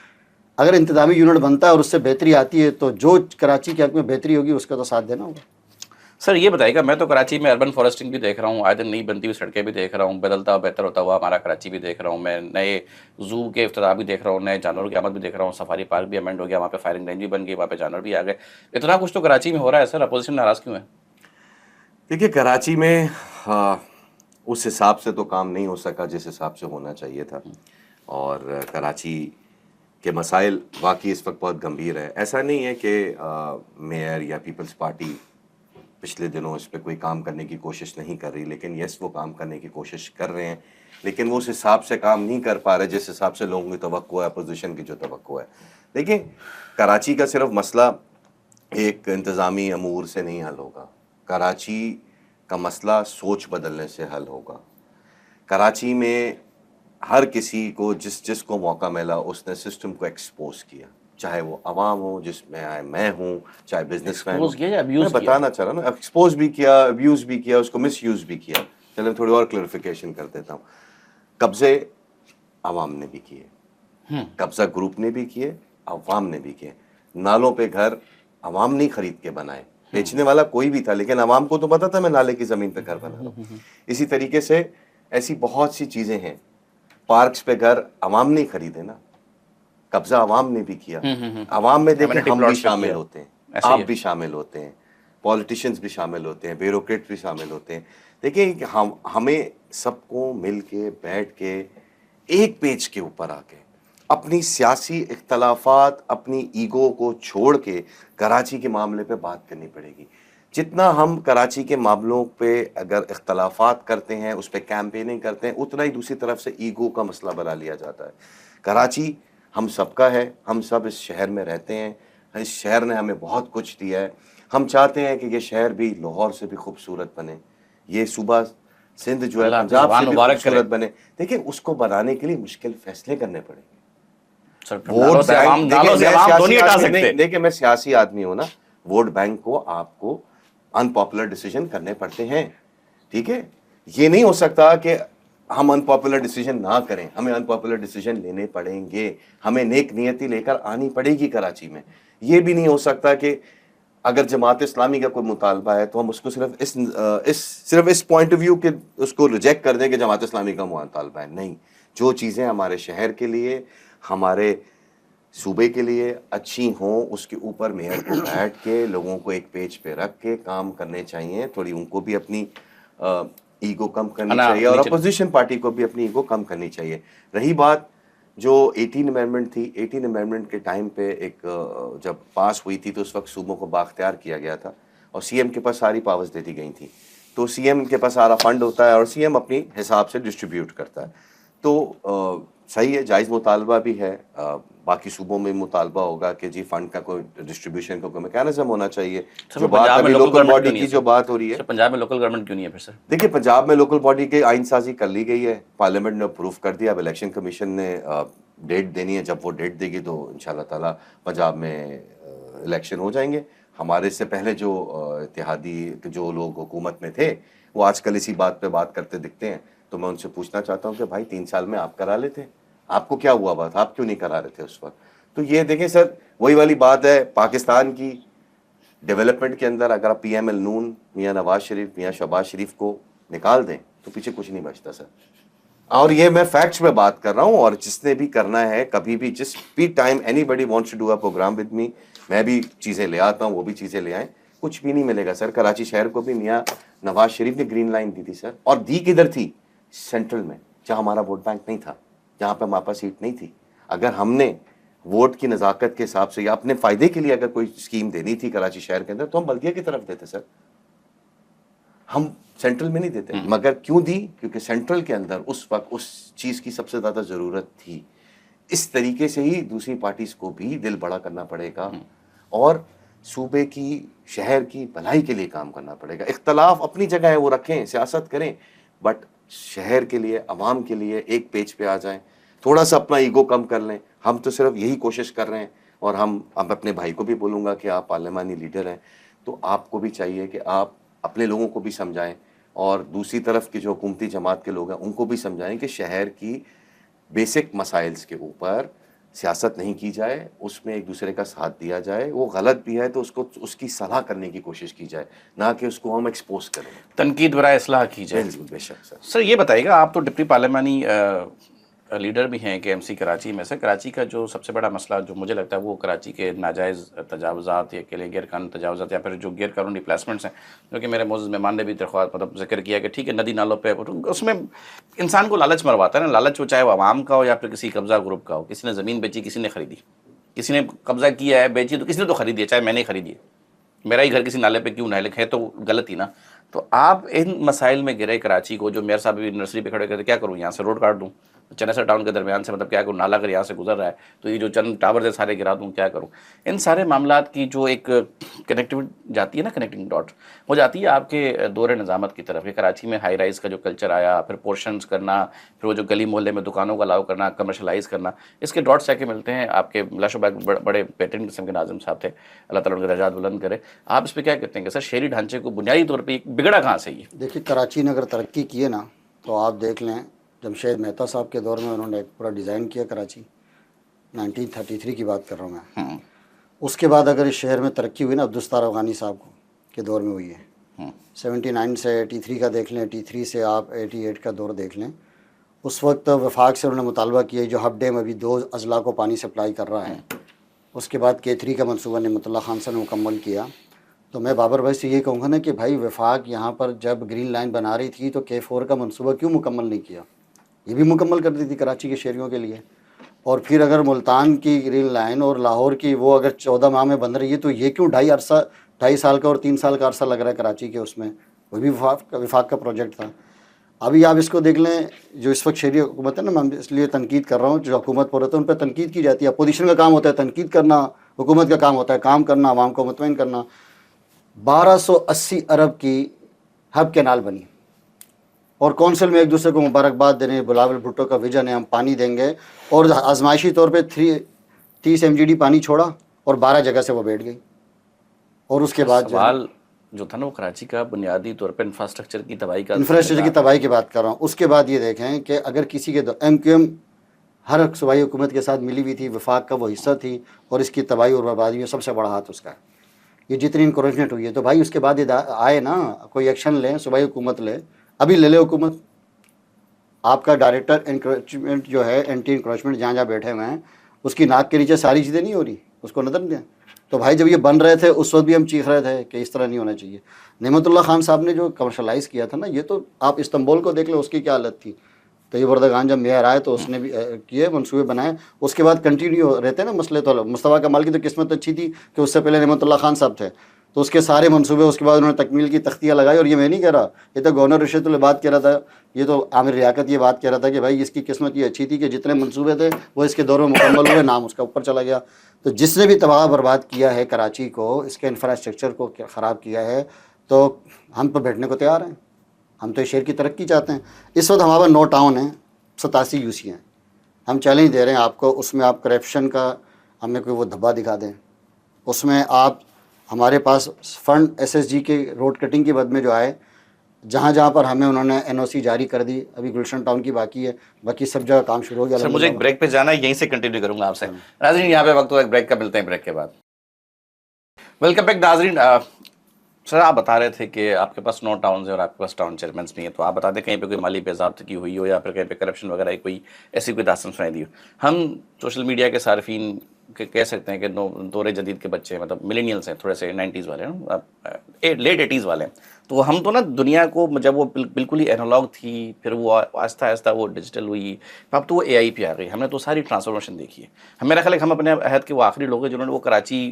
अगर इंतजामी यूनिट बनता है और उससे बेहतरी आती है तो जो कराची के हक में बेहतरी होगी उसका तो साथ देना होगा। सर ये बताइएगा, मैं तो कराची में अर्बन फॉरेस्टिंग भी देख रहा हूँ, आए दिन नई बनती हुई सड़कें भी देख रहा हूँ, बदलता बेहतर होता हुआ हमारा कराची भी देख रहा हूँ मैं, नए जू के इफ्तिताह भी देख रहा हूँ, नए जानवरों की आमद भी देख रहा हूँ, सफारी पार्क भी अमेंड हो गया, वहाँ पे फायरिंग रेंज भी बन गई, वहाँ पे जानवर भी आ गए। इतना कुछ तो कराची में हो रहा है सर, अपोजिशन नाराज़ क्यों है? देखिए, कराची में उस हिसाब से तो काम नहीं हो सका जिस हिसाब से होना चाहिए था, और कराची के मसाइल वाकई इस वक्त बहुत गंभीर है। ऐसा नहीं है कि मेयर या पीपल्स पार्टी पिछले दिनों इस पर कोई काम करने की कोशिश नहीं कर रही, लेकिन यस वो काम करने की कोशिश कर रहे हैं, लेकिन वो उस हिसाब से काम नहीं कर पा रहे जिस हिसाब से लोगों की तवक्को है, अपोजिशन की जो तवक्को है। देखिए, कराची का सिर्फ मसला एक इंतज़ामी अमूर से नहीं हल होगा, कराची का मसला सोच बदलने से हल होगा। कराची में हर किसी को जिसको मौका मिला उसने सिस्टम को एक्सपोज किया, चाहे वो अवाम हो जिसमें मैं हूँ, चाहे बिजनेसमैन हो। मैं बताना चाह रहा हूँ ना, एक्सपोज भी किया, अब्यूज़ भी किया, उसको मिसयूज़ भी किया। चलो थोड़ी और क्लैरिफिकेशन कर देता हूँ। कब्जे अवाम ने भी किए, कब्जा ग्रुप ने भी किए, अवाम ने भी किए। नालों पे घर अवाम नहीं खरीद के बनाए, बेचने वाला कोई भी था, लेकिन अवाम को तो पता था मैं नाले की ज़मीन पे घर बना रहा हूँ। इसी तरीके से ऐसी बहुत सी चीज़ें हैं। पार्क्स पे घर अवाम नहीं खरीदे ना, कब्जा अवाम ने भी किया। अवाम में देखिए हम भी शामिल होते हैं, आप भी शामिल होते हैं, पॉलिटिशियंस भी शामिल होते हैं, ब्यूरोक्रेट भी शामिल होते हैं। देखिए हमें सबको मिल के बैठ के एक पेज के ऊपर आके अपनी सियासी इख्तलाफात, अपनी ईगो को छोड़ के कराची के मामले पे बात करनी पड़ेगी। जितना हम कराची के मामलों पे अगर इख्तलाफात करते हैं, उस पर कैंपेनिंग करते हैं, उतना ही दूसरी तरफ से ईगो का मसला बना लिया जाता है। कराची हम सबका है, हम सब इस शहर में रहते हैं, इस शहर ने हमें बहुत कुछ दिया है। हम चाहते हैं कि ये शहर भी लाहौर से भी खूबसूरत बने, ये सूबा सिंध जो है पंजाब से भी खूबसूरत बने। देखिए, उसको बनाने के लिए मुश्किल फैसले करने पड़ेंगे। वोट देखिए, मैं सियासी आदमी हूं ना, वोट बैंक को आपको अनपॉपुलर डिसीजन करने पड़ते हैं, ठीक है। ये नहीं हो सकता कि हम अनपॉपुलर डिसीजन ना करें, हमें अनपॉपुलर डिसीजन लेने पड़ेंगे, हमें नेक नियति लेकर आनी पड़ेगी कराची में। ये भी नहीं हो सकता कि अगर जमात इस्लामी का कोई मुतालबा है तो हम उसको सिर्फ इस पॉइंट ऑफ व्यू के उसको रिजेक्ट कर दें कि जमात इस्लामी का मुतालबा है। नहीं, जो चीज़ें हमारे शहर के लिए, हमारे सूबे के लिए अच्छी हों, उसके ऊपर मेयर को बैठ के लोगों को एक पेज पे रख के काम करने चाहिए। थोड़ी उनको भी अपनी ईगो कम करनी चाहिए और अपोजिशन पार्टी को भी अपनी ईगो कम करनी चाहिए। रही बात जो 18 अमेंडमेंट थी, 18 अमेंडमेंट के टाइम पे एक जब पास हुई थी तो उस वक्त सूबों को बाख्तियार किया गया था और सीएम के पास सारी पावर्स दे दी गई थी। तो सीएम के पास सारा फंड होता है और सीएम अपनी हिसाब से डिस्ट्रीब्यूट करता है। तो सही है, जायज़ मुतालबा भी है। बाकी सूबों में मुतालबा होगा कि जी फंड का कोई डिस्ट्रीब्यूशन का कोई मैकेनिज्म होना चाहिए। जो बात अभी लोकल बॉडी की जो बात हो रही है, पंजाब में लोकल गवर्नमेंट क्यों नहीं है फिर सर? देखिए, पंजाब में लोकल बॉडी के आइन साजी कर ली गई है, पार्लियामेंट ने अप्रूव कर दिया। अब इलेक्शन कमीशन ने डेट देनी है, जब वो डेट देगी तो इंशाल्लाह ताला पंजाब में इलेक्शन हो जाएंगे। हमारे से पहले जो इत्तेहादी जो लोग हुकूमत में थे वो आजकल इसी बात पे बात करते दिखते हैं। तो मैं उनसे पूछना चाहता हूँ कि भाई 3 साल में आप करा लेते, आपको क्या हुआ बात, आप क्यों नहीं करा रहे थे उस वक्त? तो ये देखें सर, वही वाली बात है, पाकिस्तान की डेवलपमेंट के अंदर अगर आप पीएम नून मियाँ नवाज शरीफ, मियाँ शहबाज शरीफ को निकाल दें तो पीछे कुछ नहीं बचता सर। और ये मैं फैक्ट्स में बात कर रहा हूँ। और जिसने भी करना है, कभी भी जिस भी time anybody wants to do a program with me, मैं भी चीज़ें ले आता हूँ, वो भी चीज़ें ले आए, कुछ भी नहीं मिलेगा सर। कराची शहर को भी मियाँ नवाज शरीफ ने ग्रीन लाइन दी थी सर, और दी किधर थी? सेंट्रल में, जहाँ हमारा वोट बैंक नहीं था, जहाँ पे हमारे पास सीट नहीं थी। अगर हमने वोट की नज़ाकत के हिसाब से या अपने फ़ायदे के लिए अगर कोई स्कीम देनी थी कराची शहर के अंदर तो हम बल्दिया की तरफ देते सर, हम सेंट्रल में नहीं देते। मगर क्यों दी? क्योंकि सेंट्रल के अंदर उस वक्त उस चीज़ की सबसे ज़्यादा ज़रूरत थी। इस तरीके से ही दूसरी पार्टीज़ को भी दिल बड़ा करना पड़ेगा और सूबे की, शहर की भलाई के लिए काम करना पड़ेगा। इख्तलाफ अपनी जगह है, वो रखें, सियासत करें, बट शहर के लिए, अवाम के लिए एक पेज पे आ जाएं, थोड़ा सा अपना ईगो कम कर लें। हम तो सिर्फ यही कोशिश कर रहे हैं। और हम अब अपने भाई को भी बोलूँगा कि आप पार्लियामानी लीडर हैं, तो आपको भी चाहिए कि आप अपने लोगों को भी समझाएं और दूसरी तरफ की जो हुकूमती जमात के लोग हैं उनको भी समझाएं कि शहर की बेसिक मसाइल्स के ऊपर सियासत नहीं की जाए, उसमें एक दूसरे का साथ दिया जाए। वो गलत भी है तो उसको, उसकी सलाह करने की कोशिश की जाए, ना कि उसको हम एक्सपोज करें। तनकीद बराए इस्लाह की जाए। बेशक सर। सर ये बताइएगा, आप तो डिप्टी पार्लियामानी लीडर भी हैं केएमसी कराची में से। कराची का जो सबसे बड़ा मसला जो मुझे लगता है वो कराची के नाजायज़ तजावुज़ात या के गैर कानूनी तजावुज़ात या फिर जो गैर कानूनी प्लेसमेंट्स हैं, जो कि मेरे मोअज़्ज़ज़ मेहमान ने भी दरख्वास्त मतलब जिक्र किया कि ठीक है नदी नालों पे उसमें इंसान को लालच मरवाता है ना। लालच हो चाहे वो आवाम का हो या फिर किसी कब्ज़ा ग्रुप का हो। किसी ने ज़मीन बेची, किसी ने ख़रीदी, किसी ने कब्ज़ा किया है, बेची तो किसी ने तो ख़रीदी है, चाहे मैंने ख़रीदी है, मेरा ही घर किसी नाले पे क्यों नाले है, तो गलत ही ना। तो आप इन मसाइल में गिरे कराची को, जो मेयर साहब भी नर्सरी पे खड़े करते, क्या करूँ यहाँ से रोड काट दूँ चनेसर टाउन के दरमियान से, मतलब क्या करूँ, नाला अगर यहाँ से गुजर रहा है तो ये जो चंद टावर है सारे गिरा दूँ, क्या करूँ। इन सारे मामलात की जो एक कनेक्टिविटी जाती है ना, कनेक्टिंग डॉट वो जाती है आपके दौरे निज़ामत की तरफ। ये कराची में हाई राइज़ का जो कल्चर आया, फिर पोर्शंस करना, फिर वो जो गली मोहल्ले में दुकानों का अलाउ करना, कमर्शलाइज़ करना, इसके डॉट्स जाके मिलते हैं आपके बिलाशुबा बड़े बेहतरीन किस्म के नाज़िम साहब थे, अल्लाह ताला उनके दर्जात बुलंद करे। आप इस पर क्या कहते हैं कि सर शहरी ढांचे को बुनियादी तौर पर बिगड़ा कहाँ से? ये देखिए, कराची ने अगर तरक्की की है ना, तो आप देख लें, जमशेद मेहता साहब के दौर में उन्होंने एक पूरा डिज़ाइन किया कराची, 1933 की बात कर रहा हूँ मैं। उसके बाद अगर इस शहर में तरक्की हुई ना, अब्दुस्तार अफगानी साहब को के दौर में हुई है। 79 से 83 का देख लें, 83 से आप 88 का दौर देख लें। उस वक्त वफाक से उन्होंने मुतालबा किया, जो हब डैम अभी 2 अजला को पानी सप्लाई कर रहा है, उसके बाद K3 का मनसूबा नेमतुल्लाह खान से मुकम्मल किया। तो मैं बाबर भाई से ये कहूँगा ना कि भाई वफाक यहाँ पर जब ग्रीन लाइन बना रही थी तो K4 का मनसूबा क्यों मुकम्मल नहीं किया? ये भी मुकम्मल कर दी थी कराची के शहरियों के लिए। और फिर अगर मुल्तान की ग्रीन लाइन और लाहौर की वो अगर 14 माह में बन रही है, तो ये क्यों 2.5 साल का और 3 साल का अरसा लग रहा है कराची के उसमें? वो भी वफाक का प्रोजेक्ट था। अभी आप इसको देख लें, जो इस वक्त शहरी हुकूमत है ना, मैं इसलिए तनकीद कर रहा हूँ, जो हुकूमत पर होता है उन पर तनकीद की जाती है। अपोजिशन का काम होता है तनकीद करना, हुकूमत का काम होता है काम करना, आवाम को मुतमईन करना। 1280 अरब की हब कैनाल बनी और कौंसिल में एक दूसरे को मुबारकबाद देने, बिलावल भुट्टो का विजन है हम पानी देंगे, और आजमाइशी तौर पे 30 MGD पानी छोड़ा और 12 जगह से वो बैठ गई। और उसके बाद सवाल जो था ना, वो कराची का बुनियादी तौर पर इंफ्रास्ट्रक्चर की तबाही का, इंफ्रास्ट्रक्चर की तबाही की बात कर रहा हूँ। उसके बाद ये देखें कि अगर किसी के MQM हर सूबाई हुकूमत के साथ मिली हुई थी, वफाक का वो हिस्सा थी, और इसकी तबाही और बर्बादी में सबसे बड़ा हाथ उसका है। ये जितनी इंक्रोचमेंट हुई है, तो भाई उसके बाद ये आए ना, कोई एक्शन लें, सूबाई हुकूमत ले, अभी ले हुकूमत। आपका डायरेक्टर इंक्रोचमेंट जो है, एंटी इंक्रोचमेंट, जहाँ जहाँ बैठे हुए हैं, उसकी नाक के नीचे सारी चीज़ें नहीं हो रही, उसको नज़र नहीं दें। तो भाई जब ये बन रहे थे उस वक्त भी हम चीख रहे थे कि इस तरह नहीं होना चाहिए। नेमतुल्लाह खान साहब ने जो कमर्शलाइज़ किया था ना, ये तो आप इस्तांबुल को देख लो, उसकी क्या हालत थी। तो ये बर्दगान जब मेयर आए तो उसने भी किए, मनसूबे बनाए, उसके बाद कंटिन्यू रहते हैं ना मसले। तो मुस्तफ़ा कमाल की तो किस्मत अच्छी थी कि उससे पहले नेमतुल्लाह खान साहब थे, तो उसके सारे मनसूबे उसके बाद उन्होंने तकमील की तख्तियाँ लगाई। और ये मैं नहीं कह रहा, ये तो गवर्नर रशीद बात कह रहा था, ये तो आमिर रियाकत ये बात कह रहा था कि भाई इसकी किस्मत ये अच्छी थी कि जितने मनसूबे थे वो इसके दौर में मुकम्मल हुए, नाम उसका ऊपर चला गया। तो जिसने भी तबाह बर्बाद किया है कराची को, इसके इंफ्रास्ट्रक्चर को ख़राब किया है, तो हम तो बैठने को तैयार हैं। हम तो इस शहर की तरक्की चाहते हैं। इस वक्त हमारा 9 टाउन हैं, 87 UC हैं। हम चैलेंज दे रहे हैं आपको, उसमें आप करप्शन का हमें कोई वो धब्बा दिखा दें, उसमें आप हमारे पास फंड SSG के रोड कटिंग के बद में जो आए, जहाँ जहाँ पर हमें उन्होंने NOC जारी कर दी, अभी गुलशन टाउन की बाकी है, बाकी सब जगह काम शुरू हो गया। सर मुझे एक ब्रेक पे जाना है, यहीं से कंटिन्यू करूंगा आपसे। नाज़रीन यहाँ पे वक्त हो एक ब्रेक का, मिलते हैं ब्रेक के बाद। वेलकम बैक नाज़रीन। सर आप बता रहे थे कि आपके पास 9 टाउन है और आपके पास टाउन चेयरमैन भी हैं, तो आप बता दें कहीं पे कोई माली बेज़ाब्तगी हुई हो या फिर कहीं पे करप्शन वगैरह कोई ऐसी कोई दास्तान सुनाई दी हो। हम सोशल मीडिया के सार्फिन कह सकते हैं कि दौरे जदीद के बच्चे, मतलब मिलेनियल्स हैं, थोड़े से 90s वाले हैं, लेट 80s वाले हैं। तो हम तो ना दुनिया को, जब वो बिल्कुल ही एनालॉग थी, फिर वो आहिस्ता आहिस्ता वो डिजिटल हुई, अब तो वो AI पे आ गई। हमने तो सारी ट्रांसफॉर्मेशन देखी है। मेरा ख्याल है हम अपने अहद के वो आखिरी लोग हैं जिन्होंने वो कराची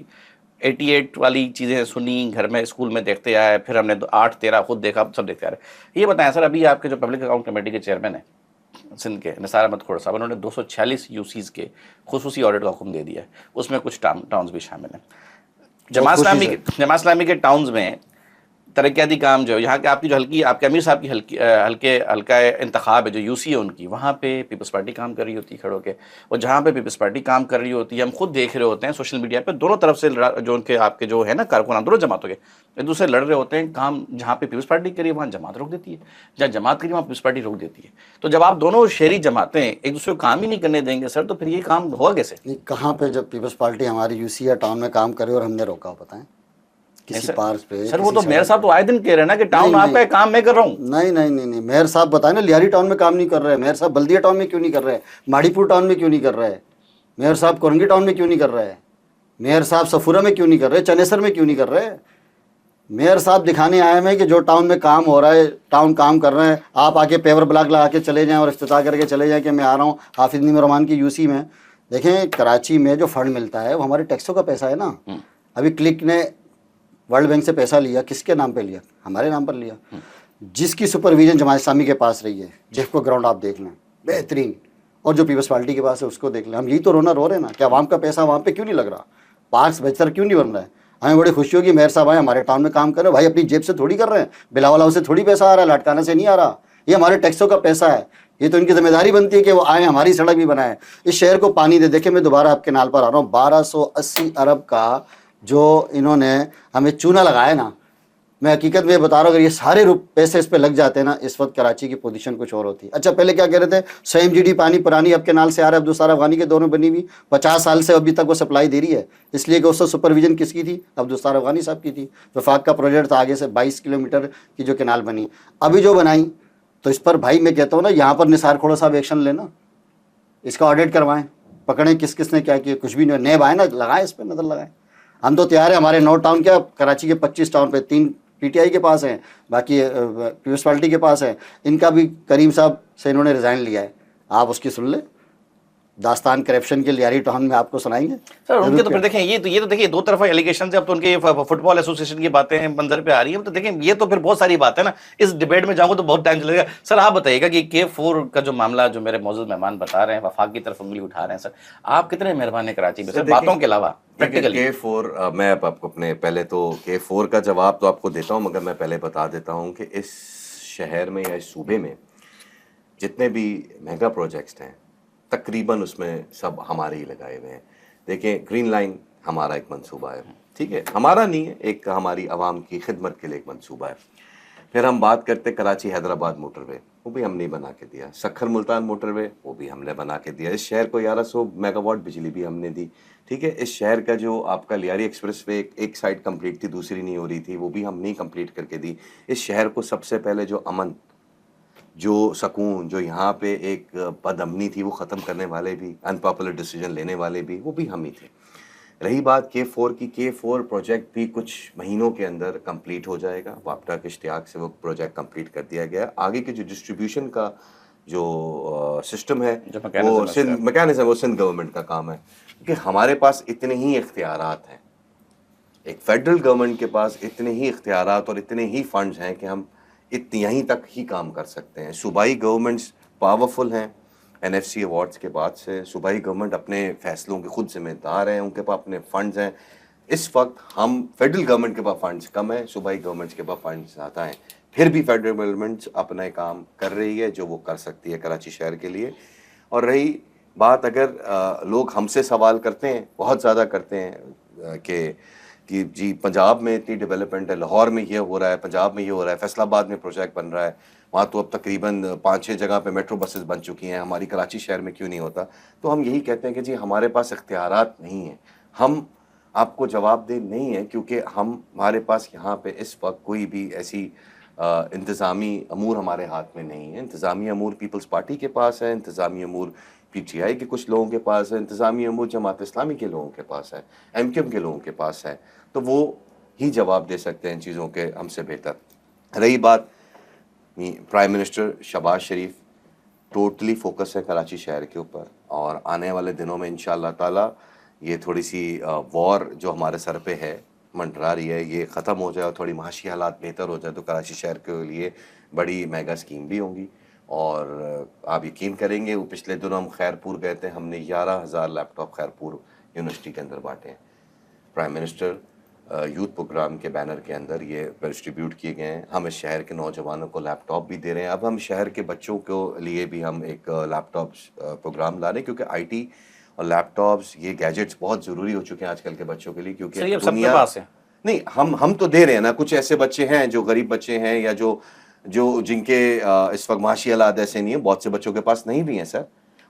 88 वाली चीज़ें सुनी, घर में स्कूल में देखते आए, फिर हमने 8-13 खुद देखा, सब देखते आ रहे। ये बताएं सर, अभी आपके जो पब्लिक अकाउंट कमेटी के चेयरमैन हैं सिंध के, निसार अहमद खोड़ साहब, उन्होंने 246 UCs के खुसूसी ऑडिट का हुक्म दे दिया है, उसमें कुछ टाउन्स भी शामिल हैं। जमात इस्लामी के टाउन्स में तरक्याती काम जो यहाँ के आपकी जो आपके अमीर साहब की हल्का इंतखाब है, जो UC है उनकी, वहाँ पे पीपल्स पार्टी काम कर रही होती है खड़ो के, और जहाँ पे पीपल्स पार्टी काम कर रही होती है, हम खुद देख रहे होते हैं सोशल मीडिया पे, दोनों तरफ से जो उनके आपके जो है ना कारकुनान, दोनों जमातों के एक दूसरे लड़ रहे होते हैं। काम जहाँ पे पीपल्स पार्टी करिए वहाँ जमात रोक देती है, जहाँ जमात करिए वहाँ पीपल्स पार्टी रोक देती है। तो जब आप दोनों शहरी जमातें एक दूसरे को काम ही नहीं करने देंगे सर, तो फिर ये काम होगा कैसे? कहाँ पे जब पीपल्स पार्टी हमारी UC या टाउन में काम करे और हमने रोका, बताएं किसी पार्क पे? सर वो तो मेयर साहब तो आए दिन कह रहे हैं ना कि टाउन आपका है, काम मैं कर रहा हूँ। नहीं, मेयर साहब बताए ना, लियारी टाउन में काम नहीं कर रहे हैं मेयर साहब, बल्दिया टाउन में क्यों नहीं कर रहे हैं, माड़ीपुर टाउन में क्यों नहीं कर रहे हैं मेयर साहब, कोरंगी टाउन में क्यों नहीं कर रहे हैं मेयर साहब, सफूरा में क्यों नहीं कर रहे, चनेसर में क्यों नहीं कर रहे? मेयर साहब दिखाने आए हैं कि जो टाउन में काम हो रहा है, टाउन काम कर रहे हैं, आप आके पेवर ब्लॉक लगा के चले जाएं और इफ्तिताह करके चले जाएं कि मैं आ रहा हूँ हाफिज नीम रहमान की UC में। देखें कराची में जो फंड मिलता है वो हमारे टैक्सों का पैसा है ना। अभी क्लिक ने वर्ल्ड बैंक से पैसा लिया, किसके नाम पे लिया? हमारे नाम पर लिया। जिसकी सुपरविजन जमात इस्लामी के पास रही है, जेफको ग्राउंड आप देख लें, बेहतरीन, और जो पीपल्स पार्टी के पास है उसको देख लें। हम यही तो रो रहे हैं ना कि आवाम का पैसा वहाँ पे क्यों नहीं लग रहा, पार्क्स बेहतर क्यों नहीं बन रहा है। हमें बड़ी खुशी होगी मेयर साहब आए हमारे टाउन में काम कर रहे हैं, भाई अपनी जेब से थोड़ी कर रहे हैं, बिलावाला से थोड़ी पैसा आ रहा है, लटकाने से नहीं आ रहा, ये हमारे टैक्सों का पैसा है। ये तो इनकी जिम्मेदारी बनती है कि वो आए, हमारी सड़क भी बनाए, इस शहर को पानी दे। देखिए मैं दोबारा आपके नाल पर आ रहा हूँ, 1280 अरब का जो इन्होंने हमें चूना लगाया ना, मैं हकीकत में बता रहा हूँ, अगर ये सारे पैसे इस पे लग जाते हैं ना, इस वक्त कराची की पोजीशन कुछ और होती। अच्छा पहले क्या कह रहे थे, 100 MGD पानी पुरानी अब के नाल से आ रहा है, अब्दुल अफगानी के दौर में बनी हुई, 50 साल से अभी तक वो सप्लाई दे रही है, इसलिए कि उससे सुपरविजन किसकी थी, अब्दुल अफगानी साहब की थी। वफाक का प्रोजेक्ट था, आगे से 22 किलोमीटर की जो केनाल बनी, अभी जो बनाई, तो इस पर भाई मैं कहता हूँ ना, यहाँ पर निसार खोड़ा साहब एक्शन लेना, इसका ऑडिट करवाएं, पकड़ें किस किस ने क्या किया, कुछ भी नहीं, नैब आए ना, लगाएं इस पर नज़र लगाएं। हम तो तैयार है, हमारे 9 टाउन क्या कराची के 25 टाउन पे 3 PTI के पास हैं, बाकी म्यूनसिपैलिटी के पास है, इनका भी करीम साहब से इन्होंने रिज़ाइन लिया है, आप उसकी सुन ले, दास्तान करप्शन के लियारी टाउन में आपको सुनाएंगे सर। उनके तो फिर देखें, ये तो देखिए दो तरफा एलिगेशन है। अब तो उनके ये फुटबॉल एसोसिएशन की बातें मंजर पे आ रही है, तो देखें ये तो फिर बहुत सारी बात है ना, इस डिबेट में जाऊंगा तो बहुत टाइम चलेगा। सर आप बताइएगा कि K4 का जो मामला, जो मेरे मौजूद मेहमान बता रहे हैं, वफाक की तरफ उंगली उठा रहे हैं, सर आप कितने मेहरबान है कराची में, सर बातों के अलावा प्रैक्टिकली। K4 मैं अब आपको अपने पहले तो K4 का जवाब तो आपको देता हूँ, मगर मैं पहले बता देता हूँ कि इस शहर में या इस सूबे में जितने भी मेगा प्रोजेक्ट्स हैं तकरीबन उसमें सब हमारे ही लगाए हुए हैं। देखिए ग्रीन लाइन हमारा एक मंसूबा है, ठीक है, हमारा नहीं है, एक हमारी आवाम की खिदमत के लिए एक मंसूबा है। फिर हम बात करते कराची हैदराबाद मोटरवे, वो भी हमने बना के दिया। सखर मुल्तान मोटरवे, वो भी हमने बना के दिया। इस शहर को 1100 मेगावाट बिजली भी हमने दी, ठीक है। इस शहर का जो आपका लियारी एक्सप्रेस वे एक साइड कंप्लीट थी, दूसरी नहीं हो रही थी, वो भी हमने कंप्लीट करके दी। इस शहर को सबसे पहले जो अमन, जो सुकून, जो यहाँ पे एक बदअमनी थी, वो ख़त्म करने वाले भी, अनपॉपुलर डिसीजन लेने वाले भी, वो भी हम ही थे। रही बात K4 की, K4 प्रोजेक्ट भी कुछ महीनों के अंदर कंप्लीट हो जाएगा। वापडा के इश्तियाक से वो प्रोजेक्ट कंप्लीट कर दिया गया। आगे के जो डिस्ट्रीब्यूशन का जो सिस्टम है, वो सिंध मैकेनिज्म, वो सिंध गवर्नमेंट का काम है, क्योंकि हमारे पास इतने ही इख्तियारात हैं, एक फेडरल गवर्नमेंट के पास इतने ही इख्तियारात और इतने ही फंड्स हैं कि हम यहीं तक ही काम कर सकते हैं। सूबाई गवर्नमेंट्स पावरफुल हैं, NFC अवार्ड्स के बाद से सूबाई गवर्नमेंट अपने फैसलों के खुद जिम्मेदार हैं, उनके पास अपने फंड्स हैं। इस वक्त हम फेडरल गवर्नमेंट के पास फंड्स कम है, सूबाई गवर्नमेंट्स के पास फंड्स ज़्यादा हैं, फिर भी फेडरल गवर्नमेंट अपना काम कर रही है जो वो कर सकती है कराची शहर के लिए। और रही बात, अगर लोग हमसे सवाल करते हैं, बहुत ज़्यादा करते हैं कि जी पंजाब में इतनी डेवलपमेंट है, लाहौर में ये हो रहा है, पंजाब में ये हो रहा है, फैसलाबाद में प्रोजेक्ट बन रहा है, वहाँ तो अब तकरीबन 5-6 जगह पे मेट्रो बसेस बन चुकी हैं, हमारी कराची शहर में क्यों नहीं होता। तो हम यही कहते हैं कि जी हमारे पास इख्तियारात नहीं हैं, हम आपको जवाबदेह नहीं है, क्योंकि हमारे पास यहाँ पे इस वक्त कोई भी ऐसी इंतज़ामी अमूर हमारे हाथ में नहीं है। इंतज़ामी अमूर पीपल्स पार्टी के पास है, इंतज़ामी अमूर PTI के कुछ लोगों के पास है, इंतज़ामी अमूर जमात इस्लामी के लोगों के पास है, MQM के लोगों के पास है, तो वो ही जवाब दे सकते हैं इन चीज़ों के हमसे बेहतर। रही बात प्राइम मिनिस्टर शहबाज शरीफ टोटली फोकस है कराची शहर के ऊपर, और आने वाले दिनों में इंशाअल्लाह ताला ये थोड़ी सी वॉर जो हमारे सर पे है, मंडरा रही है, ये ख़त्म हो जाए और थोड़ी माशी हालात बेहतर हो जाए तो कराची शहर के लिए बड़ी मेगा स्कीम भी होंगी। और आप यकीन करेंगे, वो पिछले दिनों हम खैरपुर गए थे, हमने 11,000 लैपटॉप खैरपुर यूनिवर्सिटी के अंदर बांटे हैं। प्राइम मिनिस्टर यूथ प्रोग्राम के बैनर के अंदर ये डिस्ट्रीब्यूट किए गए हैं। हम इस शहर के नौजवानों को लैपटॉप भी दे रहे हैं। अब हम शहर के बच्चों को लिए भी हम एक लैपटॉप प्रोग्राम ला रहे हैं, क्योंकि IT और लैपटॉप्स, ये गैजेट्स बहुत ज़रूरी हो चुके हैं आजकल के बच्चों के लिए, क्योंकि दुनिया पास है। नहीं, हम तो दे रहे हैं ना, कुछ ऐसे बच्चे हैं जो गरीब बच्चे हैं, या जो जिनके इस वक्त माशी हालात ऐसे नहीं है, बहुत से बच्चों के पास नहीं भी हैं सर।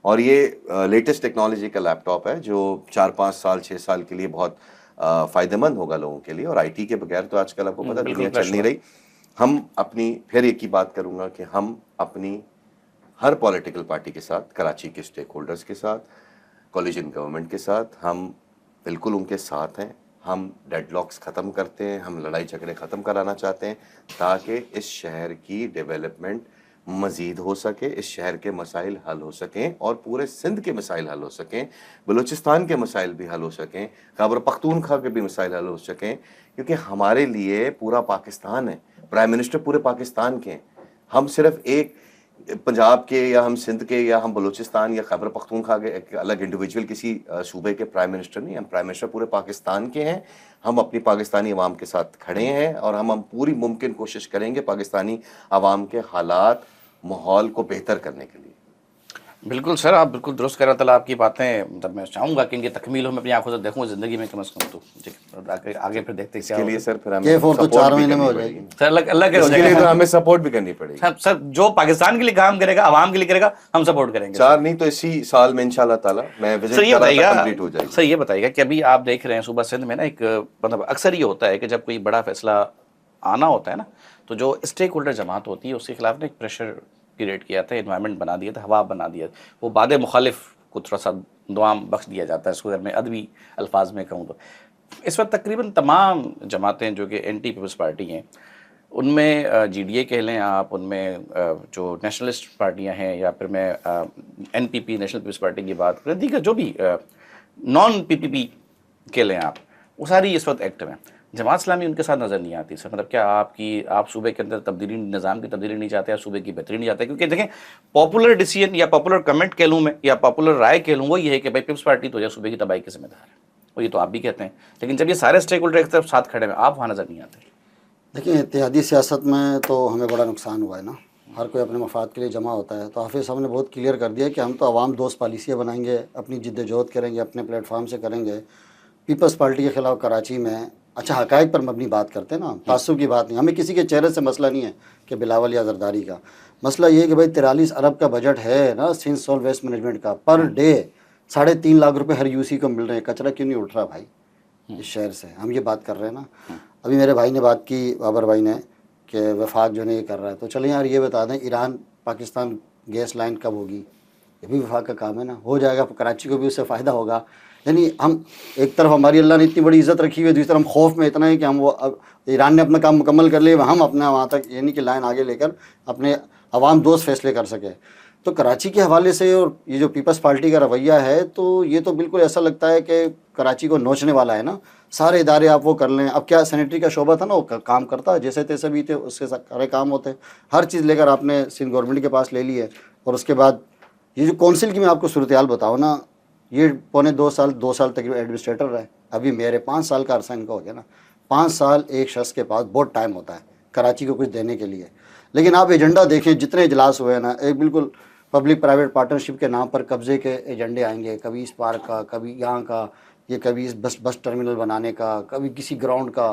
और ये लेटेस्ट टेक्नोलॉजी का लैपटॉप है जो 4-5 साल 6 साल के लिए बहुत फ़ायदेमंद होगा लोगों के लिए। और IT के बगैर तो आजकल आपको पता दुनिया चल नहीं रही। हम अपनी, फिर एक ही बात करूँगा कि हम अपनी हर पॉलिटिकल पार्टी के साथ, कराची के स्टेक होल्डर्स के साथ, कोलिशन गवर्नमेंट के साथ, हम बिल्कुल उनके साथ हैं। हम डेडलॉक्स ख़त्म करते हैं, हम लड़ाई झगड़े ख़त्म कराना चाहते हैं, ताकि इस शहर की डेवलपमेंट मजीद हो सके, इस शहर के मसाइल हल हो सकें और पूरे सिंध के मसाइल हल हो सकें, बलूचिस्तान के मसाइल भी हल हो सकें, खैबर पख्तूनख्वा के भी मसाइल हल हो सकें, क्योंकि हमारे लिए पूरा पाकिस्तान है, प्राइम मिनिस्टर पूरे पाकिस्तान के हैं। हम सिर्फ एक पंजाब के या हम सिंध के या हम बलूचिस्तान या खैबर पख्तूनख्वा के एक अलग इंडिविजुअल किसी सूबे के प्राइम मिनिस्टर नहीं, हम प्राइम मिनिस्टर पूरे पाकिस्तान के हैं। हम अपनी पाकिस्तानी अवाम के साथ खड़े हैं और हम पूरी मुमकिन कोशिश करेंगे पाकिस्तानी अवाम के हालात माहौल को बेहतर करने के लिए। बिल्कुल सर, आप बिल्कुल दुरुस्त कर रहे हैं। आपकी बातें मतलब मैं चाहूँगा कि इनकी तकमील हो, मैं अपनी आंखों से देखूँ ज़िंदगी में कम से कम। तो ठीक, आगे फिर देखते हैं क्या के लिए होता सर फिर हमें K4 तो support 4 भी महीने में करनी हो पड़ेगी। जाएगी। सर। अल्लाह के हो इसके लिए तो जाएगा हमें सपोर्ट भी करनी पड़ेगी। सर, जो पाकिस्तान के लिए काम करेगा, आवाम के लिए करेगा, हम सपोर्ट करेंगे। 4 नहीं तो इसी साल में इंशाल्लाह ताला मैं सर विजिट ये करा बताइएगा, था, कंप्लीट हो जाएगी। सर ये बताइएगा कि अभी आप देख रहे हैं सूबा सिंध में ना एक मतलब अक्सर ये होता है कि जब कोई बड़ा फैसला आना होता है ना, तो जो स्टेक होल्डर जमात होती है उसके खिलाफ ना एक प्रेशर क्रिएट किया था, इन्वायरमेंट बना दिया था, हवा बना दिया, वो बाद मुखालिफ को थोड़ा सा दुआम बख्श दिया जाता है, इसको अगर मैं अदबी अल्फाज में कहूँ तो। इस वक्त तकरीबन तमाम जमातें जो कि एंटी पीपल्स पार्टी हैं, उनमें जीडीए कह लें आप, उनमें जो नेशनलिस्ट पार्टियां हैं, या फिर मैं एनपीपी नेशनल पीपल्स पार्टी की बात करें, दीगर जो भी नॉन पीपीपी कह लें आप, वो सारी इस वक्त एक्टिव हैं। जमात इस्लामी उनके साथ नज़र नहीं आती सर। मतलब क्या आप सूबे के अंदर तब्दीली, निज़ाम की तब्दीली नहीं चाहते, या सूबे की बेहतरी नहीं चाहते? क्योंकि देखें, पॉपुलर डिसीजन या पॉपुलर कमेंट कह लूँ मैं, या पॉपुलर राय कह लूँ, वो ये है कि भाई पीपल्स पार्टी तो या सूबे की तबाही के जिम्मेदार है, और ये तो आप भी कहते हैं। लेकिन जब ये सारे स्टेक होल्डर एक तरफ साथ खड़े हैं, आप वहाँ नज़र नहीं आते। देखिए, इत्तेहादी सियासत में तो हमें बड़ा नुकसान हुआ है ना, हर कोई अपने मफाद के लिए जमा होता है। तो हाफिज़ साहब ने बहुत क्लियर कर दिया कि हम तो अवाम दोस्त पॉलिसियाँ बनाएंगे, अपनी जिद्दजहद करेंगे, अपने प्लेटफार्म से करेंगे। पीपल्स पार्टी के ख़िलाफ़ कराची में अच्छा हक़ाइक़ पर मबनी बात करते हैं ना, तासुब की बात नहीं। हमें किसी के चेहरे से मसला नहीं है कि बिलावल या जरदारी का मसला ये है कि भाई 43 अरब का बजट है ना सिंध सॉल्ट वेस्ट मैनेजमेंट का, पर डे 3.5 लाख रुपए हर यूसी को मिल रहे हैं। कचरा क्यों नहीं उठ रहा भाई इस शहर से? हम ये बात कर रहे हैं ना। अभी मेरे भाई ने बात की, बाबर भाई ने, कि वफाक जो है ये कर रहा है। तो चलें यार, ये बता दें ईरान पाकिस्तान गैस लाइन कब होगी? ये भी वफाक का काम है ना, हो जाएगा, कराची को भी उससे फ़ायदा होगा। यानी हम एक तरफ हमारी अल्लाह ने इतनी बड़ी इज़्ज़त रखी हुई है, दूसरी तरफ हम खौफ में इतना है कि हम वो अब ईरान ने अपना काम मुकम्मल कर लिया, हम अपना वहाँ तक यानी कि लाइन आगे लेकर अपने अवाम दोस्त फैसले कर सके। तो कराची के हवाले से और ये जो पीपल्स पार्टी का रवैया है, तो ये तो बिल्कुल ऐसा लगता है कि कराची को नोचने वाला है ना। सारे इदारे आप वो कर लें। अब क्या सैनिटरी का शोबा था ना, वो काम करता है, जैसे तैसे भी थे, उसके सारे काम होते हैं। हर चीज़ लेकर आपने सिंध गवर्नमेंट के पास ले ली है। और उसके बाद ये जो कौंसिल की मैं आपको सूरत हाल बताऊँ ना, ये पौने 2 साल तक एडमिनिस्ट्रेटर रहे। अभी मेरे 5 साल का अरसा इनका हो गया ना। 5 साल एक शख्स के पास बहुत टाइम होता है कराची को कुछ देने के लिए। लेकिन आप एजेंडा देखें, जितने इजलास हुए हैं ना, एक बिल्कुल पब्लिक प्राइवेट पार्टनरशिप के नाम पर कब्जे के एजेंडे आएंगे। कभी इस पार्क का, कभी यहाँ का, ये कभी इस बस टर्मिनल बनाने का, कभी किसी ग्राउंड का।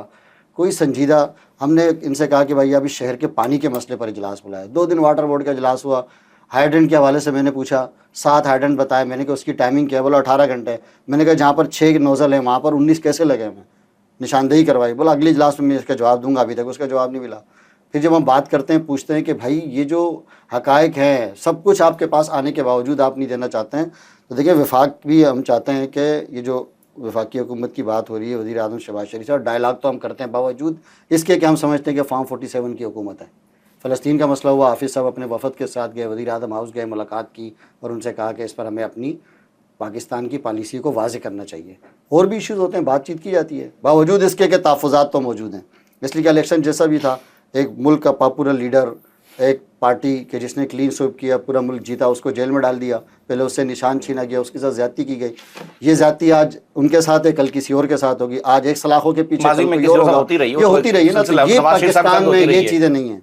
कोई संजीदा, हमने इनसे कहा कि भाई अब इस शहर के पानी के मसले पर इजलास बुलाए। 2 दिन वाटर बोर्ड का इजलास हुआ। हाइड्रेंट के हवाले से मैंने पूछा, 7 हाइड्रेंट बताए। मैंने कहा उसकी टाइमिंग क्या है? बोला 18 घंटे। मैंने कहा जहाँ पर 6 नोज़ल हैं वहाँ पर 19 कैसे लगे? मैं निशानदेही करवाई। बोला अगली इजलास में मैं इसका जवाब दूंगा। अभी तक उसका जवाब नहीं मिला। फिर जब हम बात करते हैं, पूछते हैं कि भाई ये जो हक़ाइक़ हैं, सब कुछ आपके पास आने के बावजूद आप नहीं देना चाहते हैं। तो देखिए, वफाक भी हम चाहते हैं कि ये जो वफाकी हुकूमत की बात हो रही है, वज़ीर आज़म शहबाज शरीफ साहब, डायलॉग तो हम करते हैं, बावजूद इसके कि हम समझते हैं कि फार्म 47 की हुकूमत है। फ़लस्तीन का मसला हुआ, हाफिज़ साहब अपने वफ़द के साथ गए, वज़ीर आज़म हाउस गए, मुलाकात की और उनसे कहा कि इस पर हमें अपनी पाकिस्तान की पॉलिसी को वाज़ेह करना चाहिए। और भी इश्यूज़ होते हैं, बातचीत की जाती है, बावजूद इसके कि तहफ़्फ़ुज़ात तो मौजूद हैं। इसलिए कि इलेक्शन जैसा भी था, एक मुल्क का पॉपुलर लीडर, एक पार्टी के जिसने क्लीन स्वीप किया, पूरा मुल्क जीता, उसको जेल में डाल दिया। पहले उससे निशान छीना गया, उसके साथ ज़्यादती की गई। ये ज़्यादती आज उनके साथ है, कल किसी और के साथ होगी। आज एक सलाखों के पीछे माज़ी में किसी और साथ होती रही है, ये होती रही है ना। तो ये पाकिस्तान में ये चीज़ें नहीं हैं।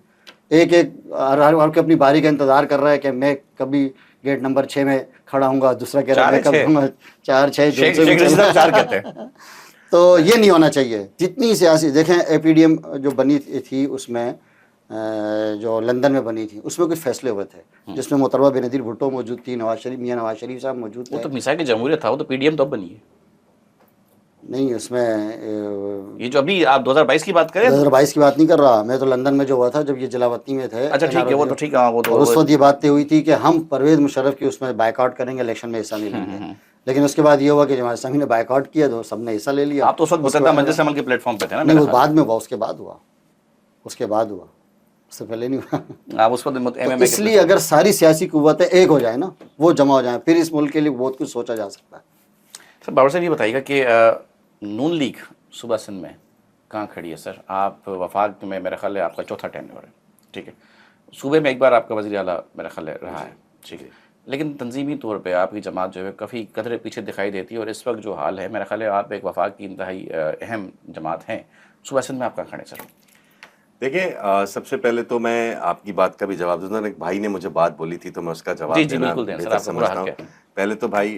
एक हर अपनी बारी का इंतज़ार कर रहा है कि मैं कभी गेट नंबर 6 में खड़ा हूँगा, दूसरा कह रहा है मैं कब दूँगा 4-6 कहते हैं। तो ये नहीं होना चाहिए। जितनी सियासी देखें, एपीडीएम जो बनी थी उसमें जो लंदन में बनी थी, उसमें कुछ फैसले हुए थे जिसमें मोहतरमा बेनज़ीर भुट्टो मौजूद थी, मियां नवाज शरीफ साहब मौजूद थे। वो तो मिसाल की जमहूरियत था, वो तो पीडीएम तो बनी है नहीं। उसमें ये जो अभी आप 2022 की बात करें, 2022 की बात नहीं कर रहा मैं, तो लंदन में जो हुआ था जब ये जलावतनी में थे। अच्छा ठीक है, वो तो ठीक है। वो तो उस वक्त ये बातें हुई थी कि हम परवेज़ मुशर्रफ की उसमें बाइकआउट करेंगे, इलेक्शन में हिस्सा नहीं लेंगे। लेकिन उसके बाद ये हुआ कि जमात इस्लामी ने बाइकआउट किया तो सबने हिस्सा ले लिया। आप तो उस वक्त मुक़द्दम मजलिस अमल के प्लेटफॉर्म पे थे ना? नहीं, वो बाद में हुआ, उसके बाद हुआ। उससे पहले नहीं हुआ। आप उस पर तो MMA इसलिए अगर सारी सियासी कुव्वतें एक हो जाए ना, वो जमा हो जाए, फिर इस मुल्क के लिए बहुत कुछ सोचा जा सकता है। सर बाबर साहब ये बताइएगा कि नून लीग सूबा सिंध में कहाँ खड़ी है सर? आप वफाक में मेरा ख्याल है आपका चौथा टेन्योर है, ठीक है। सूबे में एक बार आपका वज़ीर आला मेरा ख्याल है रहा है, ठीक है, लेकिन तंजीमी तौर पे आपकी जमात जो है काफ़ी कदरे पीछे दिखाई देती है, और इस वक्त जो हाल है मेरा ख्याल है आप एक वफाक की इंतहाई अहम जमात हैं। सूबा सिंध में आप कहाँ खड़े सर? देखिए, सबसे पहले तो मैं आपकी बात का भी जवाब दूंगा। एक भाई ने मुझे बात बोली थी तो मैं उसका जवाब जी देना बिल्कुल दें सर, बेहतर आपका पूरा समझता हक हूँ। है। पहले तो भाई,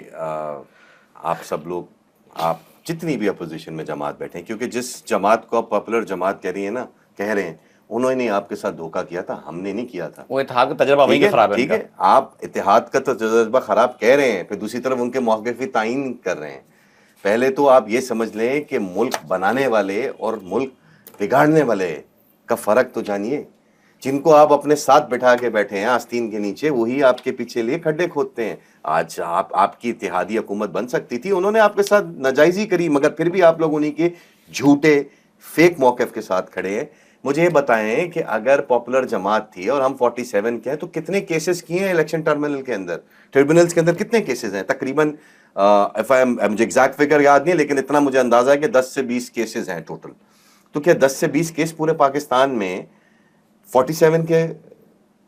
आप सब लोग, आप जितनी भी अपोजिशन में जमात बैठे हैं, क्योंकि जिस जमात को आप पॉपुलर जमात कह रही है ना, कह रहे हैं, उन्होंने आपके साथ धोखा किया था, हमने नहीं किया था। वो इत्तेहाद का तजर्बा वहीं ठीक का खराब है ठीक उनका। है, आप इत्तेहाद का तो तजर्बा खराब कह रहे हैं, फिर दूसरी तरफ उनके मौक़िफ़ तायीन कर रहे हैं। पहले तो आप ये समझ लें कि मुल्क बनाने वाले और मुल्क बिगाड़ने वाले का फ़र्क तो जानिए। जिनको आप अपने साथ बिठा के बैठे हैं आस्तीन के नीचे, वही आपके पीछे लिए खड्डे खोदते हैं। आज आपकी इत्तेहादी हुकूमत बन सकती थी, उन्होंने आपके साथ नाजायजी करी, मगर फिर भी आप लोग उन्हीं के झूठे फेक मौक़िफ़ के साथ खड़े हैं। मुझे ये बताएं कि अगर पॉपुलर जमात थी और हम 47 के हैं, तो कितने केसेस किए हैं इलेक्शन टर्मिनल के अंदर, ट्रिब्यूनल्स के अंदर कितने केसेस हैं? तकरीबन मुझे एग्जैक्ट फिगर याद नहीं, लेकिन इतना मुझे अंदाजा है कि 10 से 20 केसेस हैं टोटल। तो क्या 10 से 20 केस पूरे पाकिस्तान में 47 के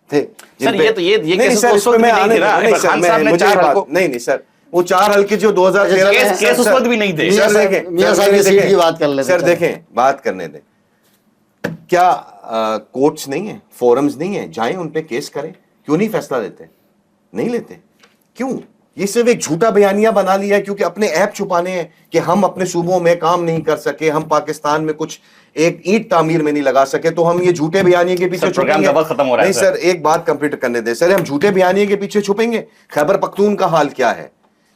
थे? सर ये नहीं केसेस सर, तो इसमें मैं आने नहीं नहीं सर, खान साहब मैं ने मुझे 4 हल्कों नहीं सर, वो 4 हल्के जो 2013 केस उस वक्त भी नहीं थे। मियां सर साहब- देखें, मियां सर साहब की देखें, सीट की बात कर लेते सर चलो। देखें, बात करने दें। क्या कोर्ट्स नहीं है, फोरम्स नहीं है, जाएं उन पे केस करें? क्यों नहीं फैसला लेते? नहीं लेते क्यों? ये सिर्फ एक झूठा बयानिया बना लिया है, क्योंकि अपने ऐप छुपाने हैं कि हम अपने सूबों में काम नहीं कर सके, हम पाकिस्तान में कुछ एक ईंट तामीर में नहीं लगा सके, तो हम ये झूठे बयानिए के पीछे प्रोग्राम छुपेंगे। का वक्त खत्म हो रहा है नहीं सर, एक बात कंप्लीट करने दें सर, हम झूठे बयानिए के पीछे छुपेंगे? खैबर पख्तून का हाल क्या है?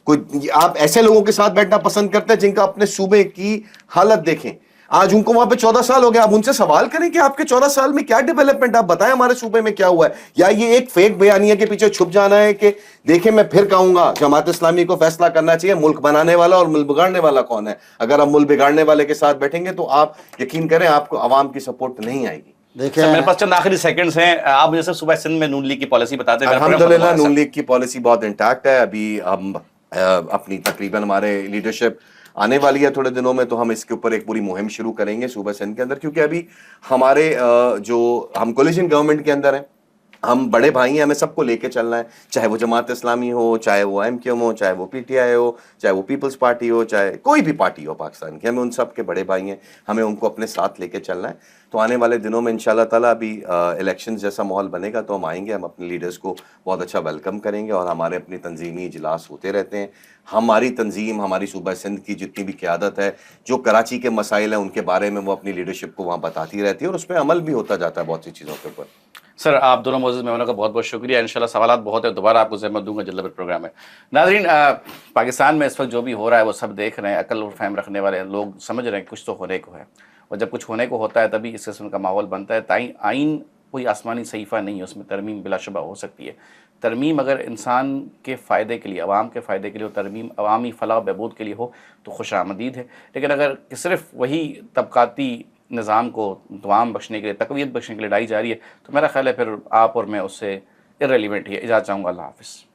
कोई आप ऐसे लोगों के साथ बैठना पसंद करते हैं जिनका अपने सूबे की हालत देखें। आज उनको वहां पे 14 साल हो गए, आप उनसे सवाल करें कि आपके 14 साल में क्या डेवलपमेंट, आप बताएं हमारे सूबे में क्या हुआ है। या ये एक फेक बयानिया के पीछे छुप जाना है कि देखें, मैं फिर कहूंगा, जमात इस्लामी को फैसला करना चाहिए मुल्क बनाने वाला और मुल्क बिगाड़ने वाला कौन है। अगर आप मुल्क बिगाड़ने वाले के साथ बैठेंगे तो आप यकीन करें आपको आवाम की सपोर्ट नहीं आएगी। देखिए सर मेरे पास चंद आखिरी सेकंड्स हैं, आप मुझे सूबा सिंध में नून लीग की पॉलिसी बताते हैं। अल्हम्दुलिल्लाह नून लीग की पॉलिसी बहुत इंटैक्ट है। अभी हम अपनी तकरीबन हमारे लीडरशिप आने वाली है थोड़े दिनों में, तो हम इसके ऊपर एक पूरी मुहिम शुरू करेंगे सूबा सिंध के अंदर, क्योंकि अभी हमारे जो हम कोलिशन गवर्नमेंट के अंदर हैं, हम बड़े भाई हैं, हमें सबको लेके चलना है, चाहे वो जमात इस्लामी हो, चाहे वो MQM हो, चाहे वो PTI हो, चाहे वो पीपल्स पार्टी हो, चाहे कोई भी पार्टी हो पाकिस्तान की, हमें उन सब के बड़े भाई हैं, हमें उनको अपने साथ लेके चलना है। तो आने वाले दिनों में इंशाल्लाह ताला अभी इलेक्शन जैसा माहौल बनेगा तो हम आएंगे, हम अपने लीडर्स को बहुत अच्छा वेलकम करेंगे, और हमारे अपनी तंजीमी इजलास होते रहते हैं। हमारी तंजीम, हमारी सूबा सिंध की जितनी भी क़यादत है, जो कराची के मसाइल हैं उनके बारे में वो अपनी लीडरशिप को वहाँ बताती रहती है, और उसमें अमल भी होता जाता है बहुत सी चीज़ों के ऊपर। सर आप दोनों मौजूद मेहमानों का बहुत बहुत शुक्रिया। इंशाल्लाह सवालात बहुत है, दोबारा आपको ज़हमत दूंगा जल्द प्रोग्राम में। नाज़रीन, पाकिस्तान में इस वक्त जो भी हो रहा है वो सब देख रहे हैं, अकल और फहम रखने वाले लोग समझ रहे हैं कुछ तो होने को है, और जब कुछ होने को होता है तभी इस किस्म का माहौल बनता है। आइन कोई आसमानी सहीफ़ा नहीं है, उसमें तरमीम बिलाशुबा हो सकती है। तरमीम अगर इंसान के फ़ायदे के लिए, अवाम के फ़ायदे के लिए हो, तरमीम अवामी फ़लाह बहबूद के लिए हो तो खुशामदीद है। लेकिन अगर सिर्फ वही तबक़ाती निज़ाम को दुआम बख्शने के लिए, तक़वियत बख्शने के लिए लाई जा रही है, तो मेरा ख़्याल है फिर आप और मैं उससे इर्रेलिवेंट ही है। इजाज़त चाहूँगा। अल्लाह हाफ़िज़।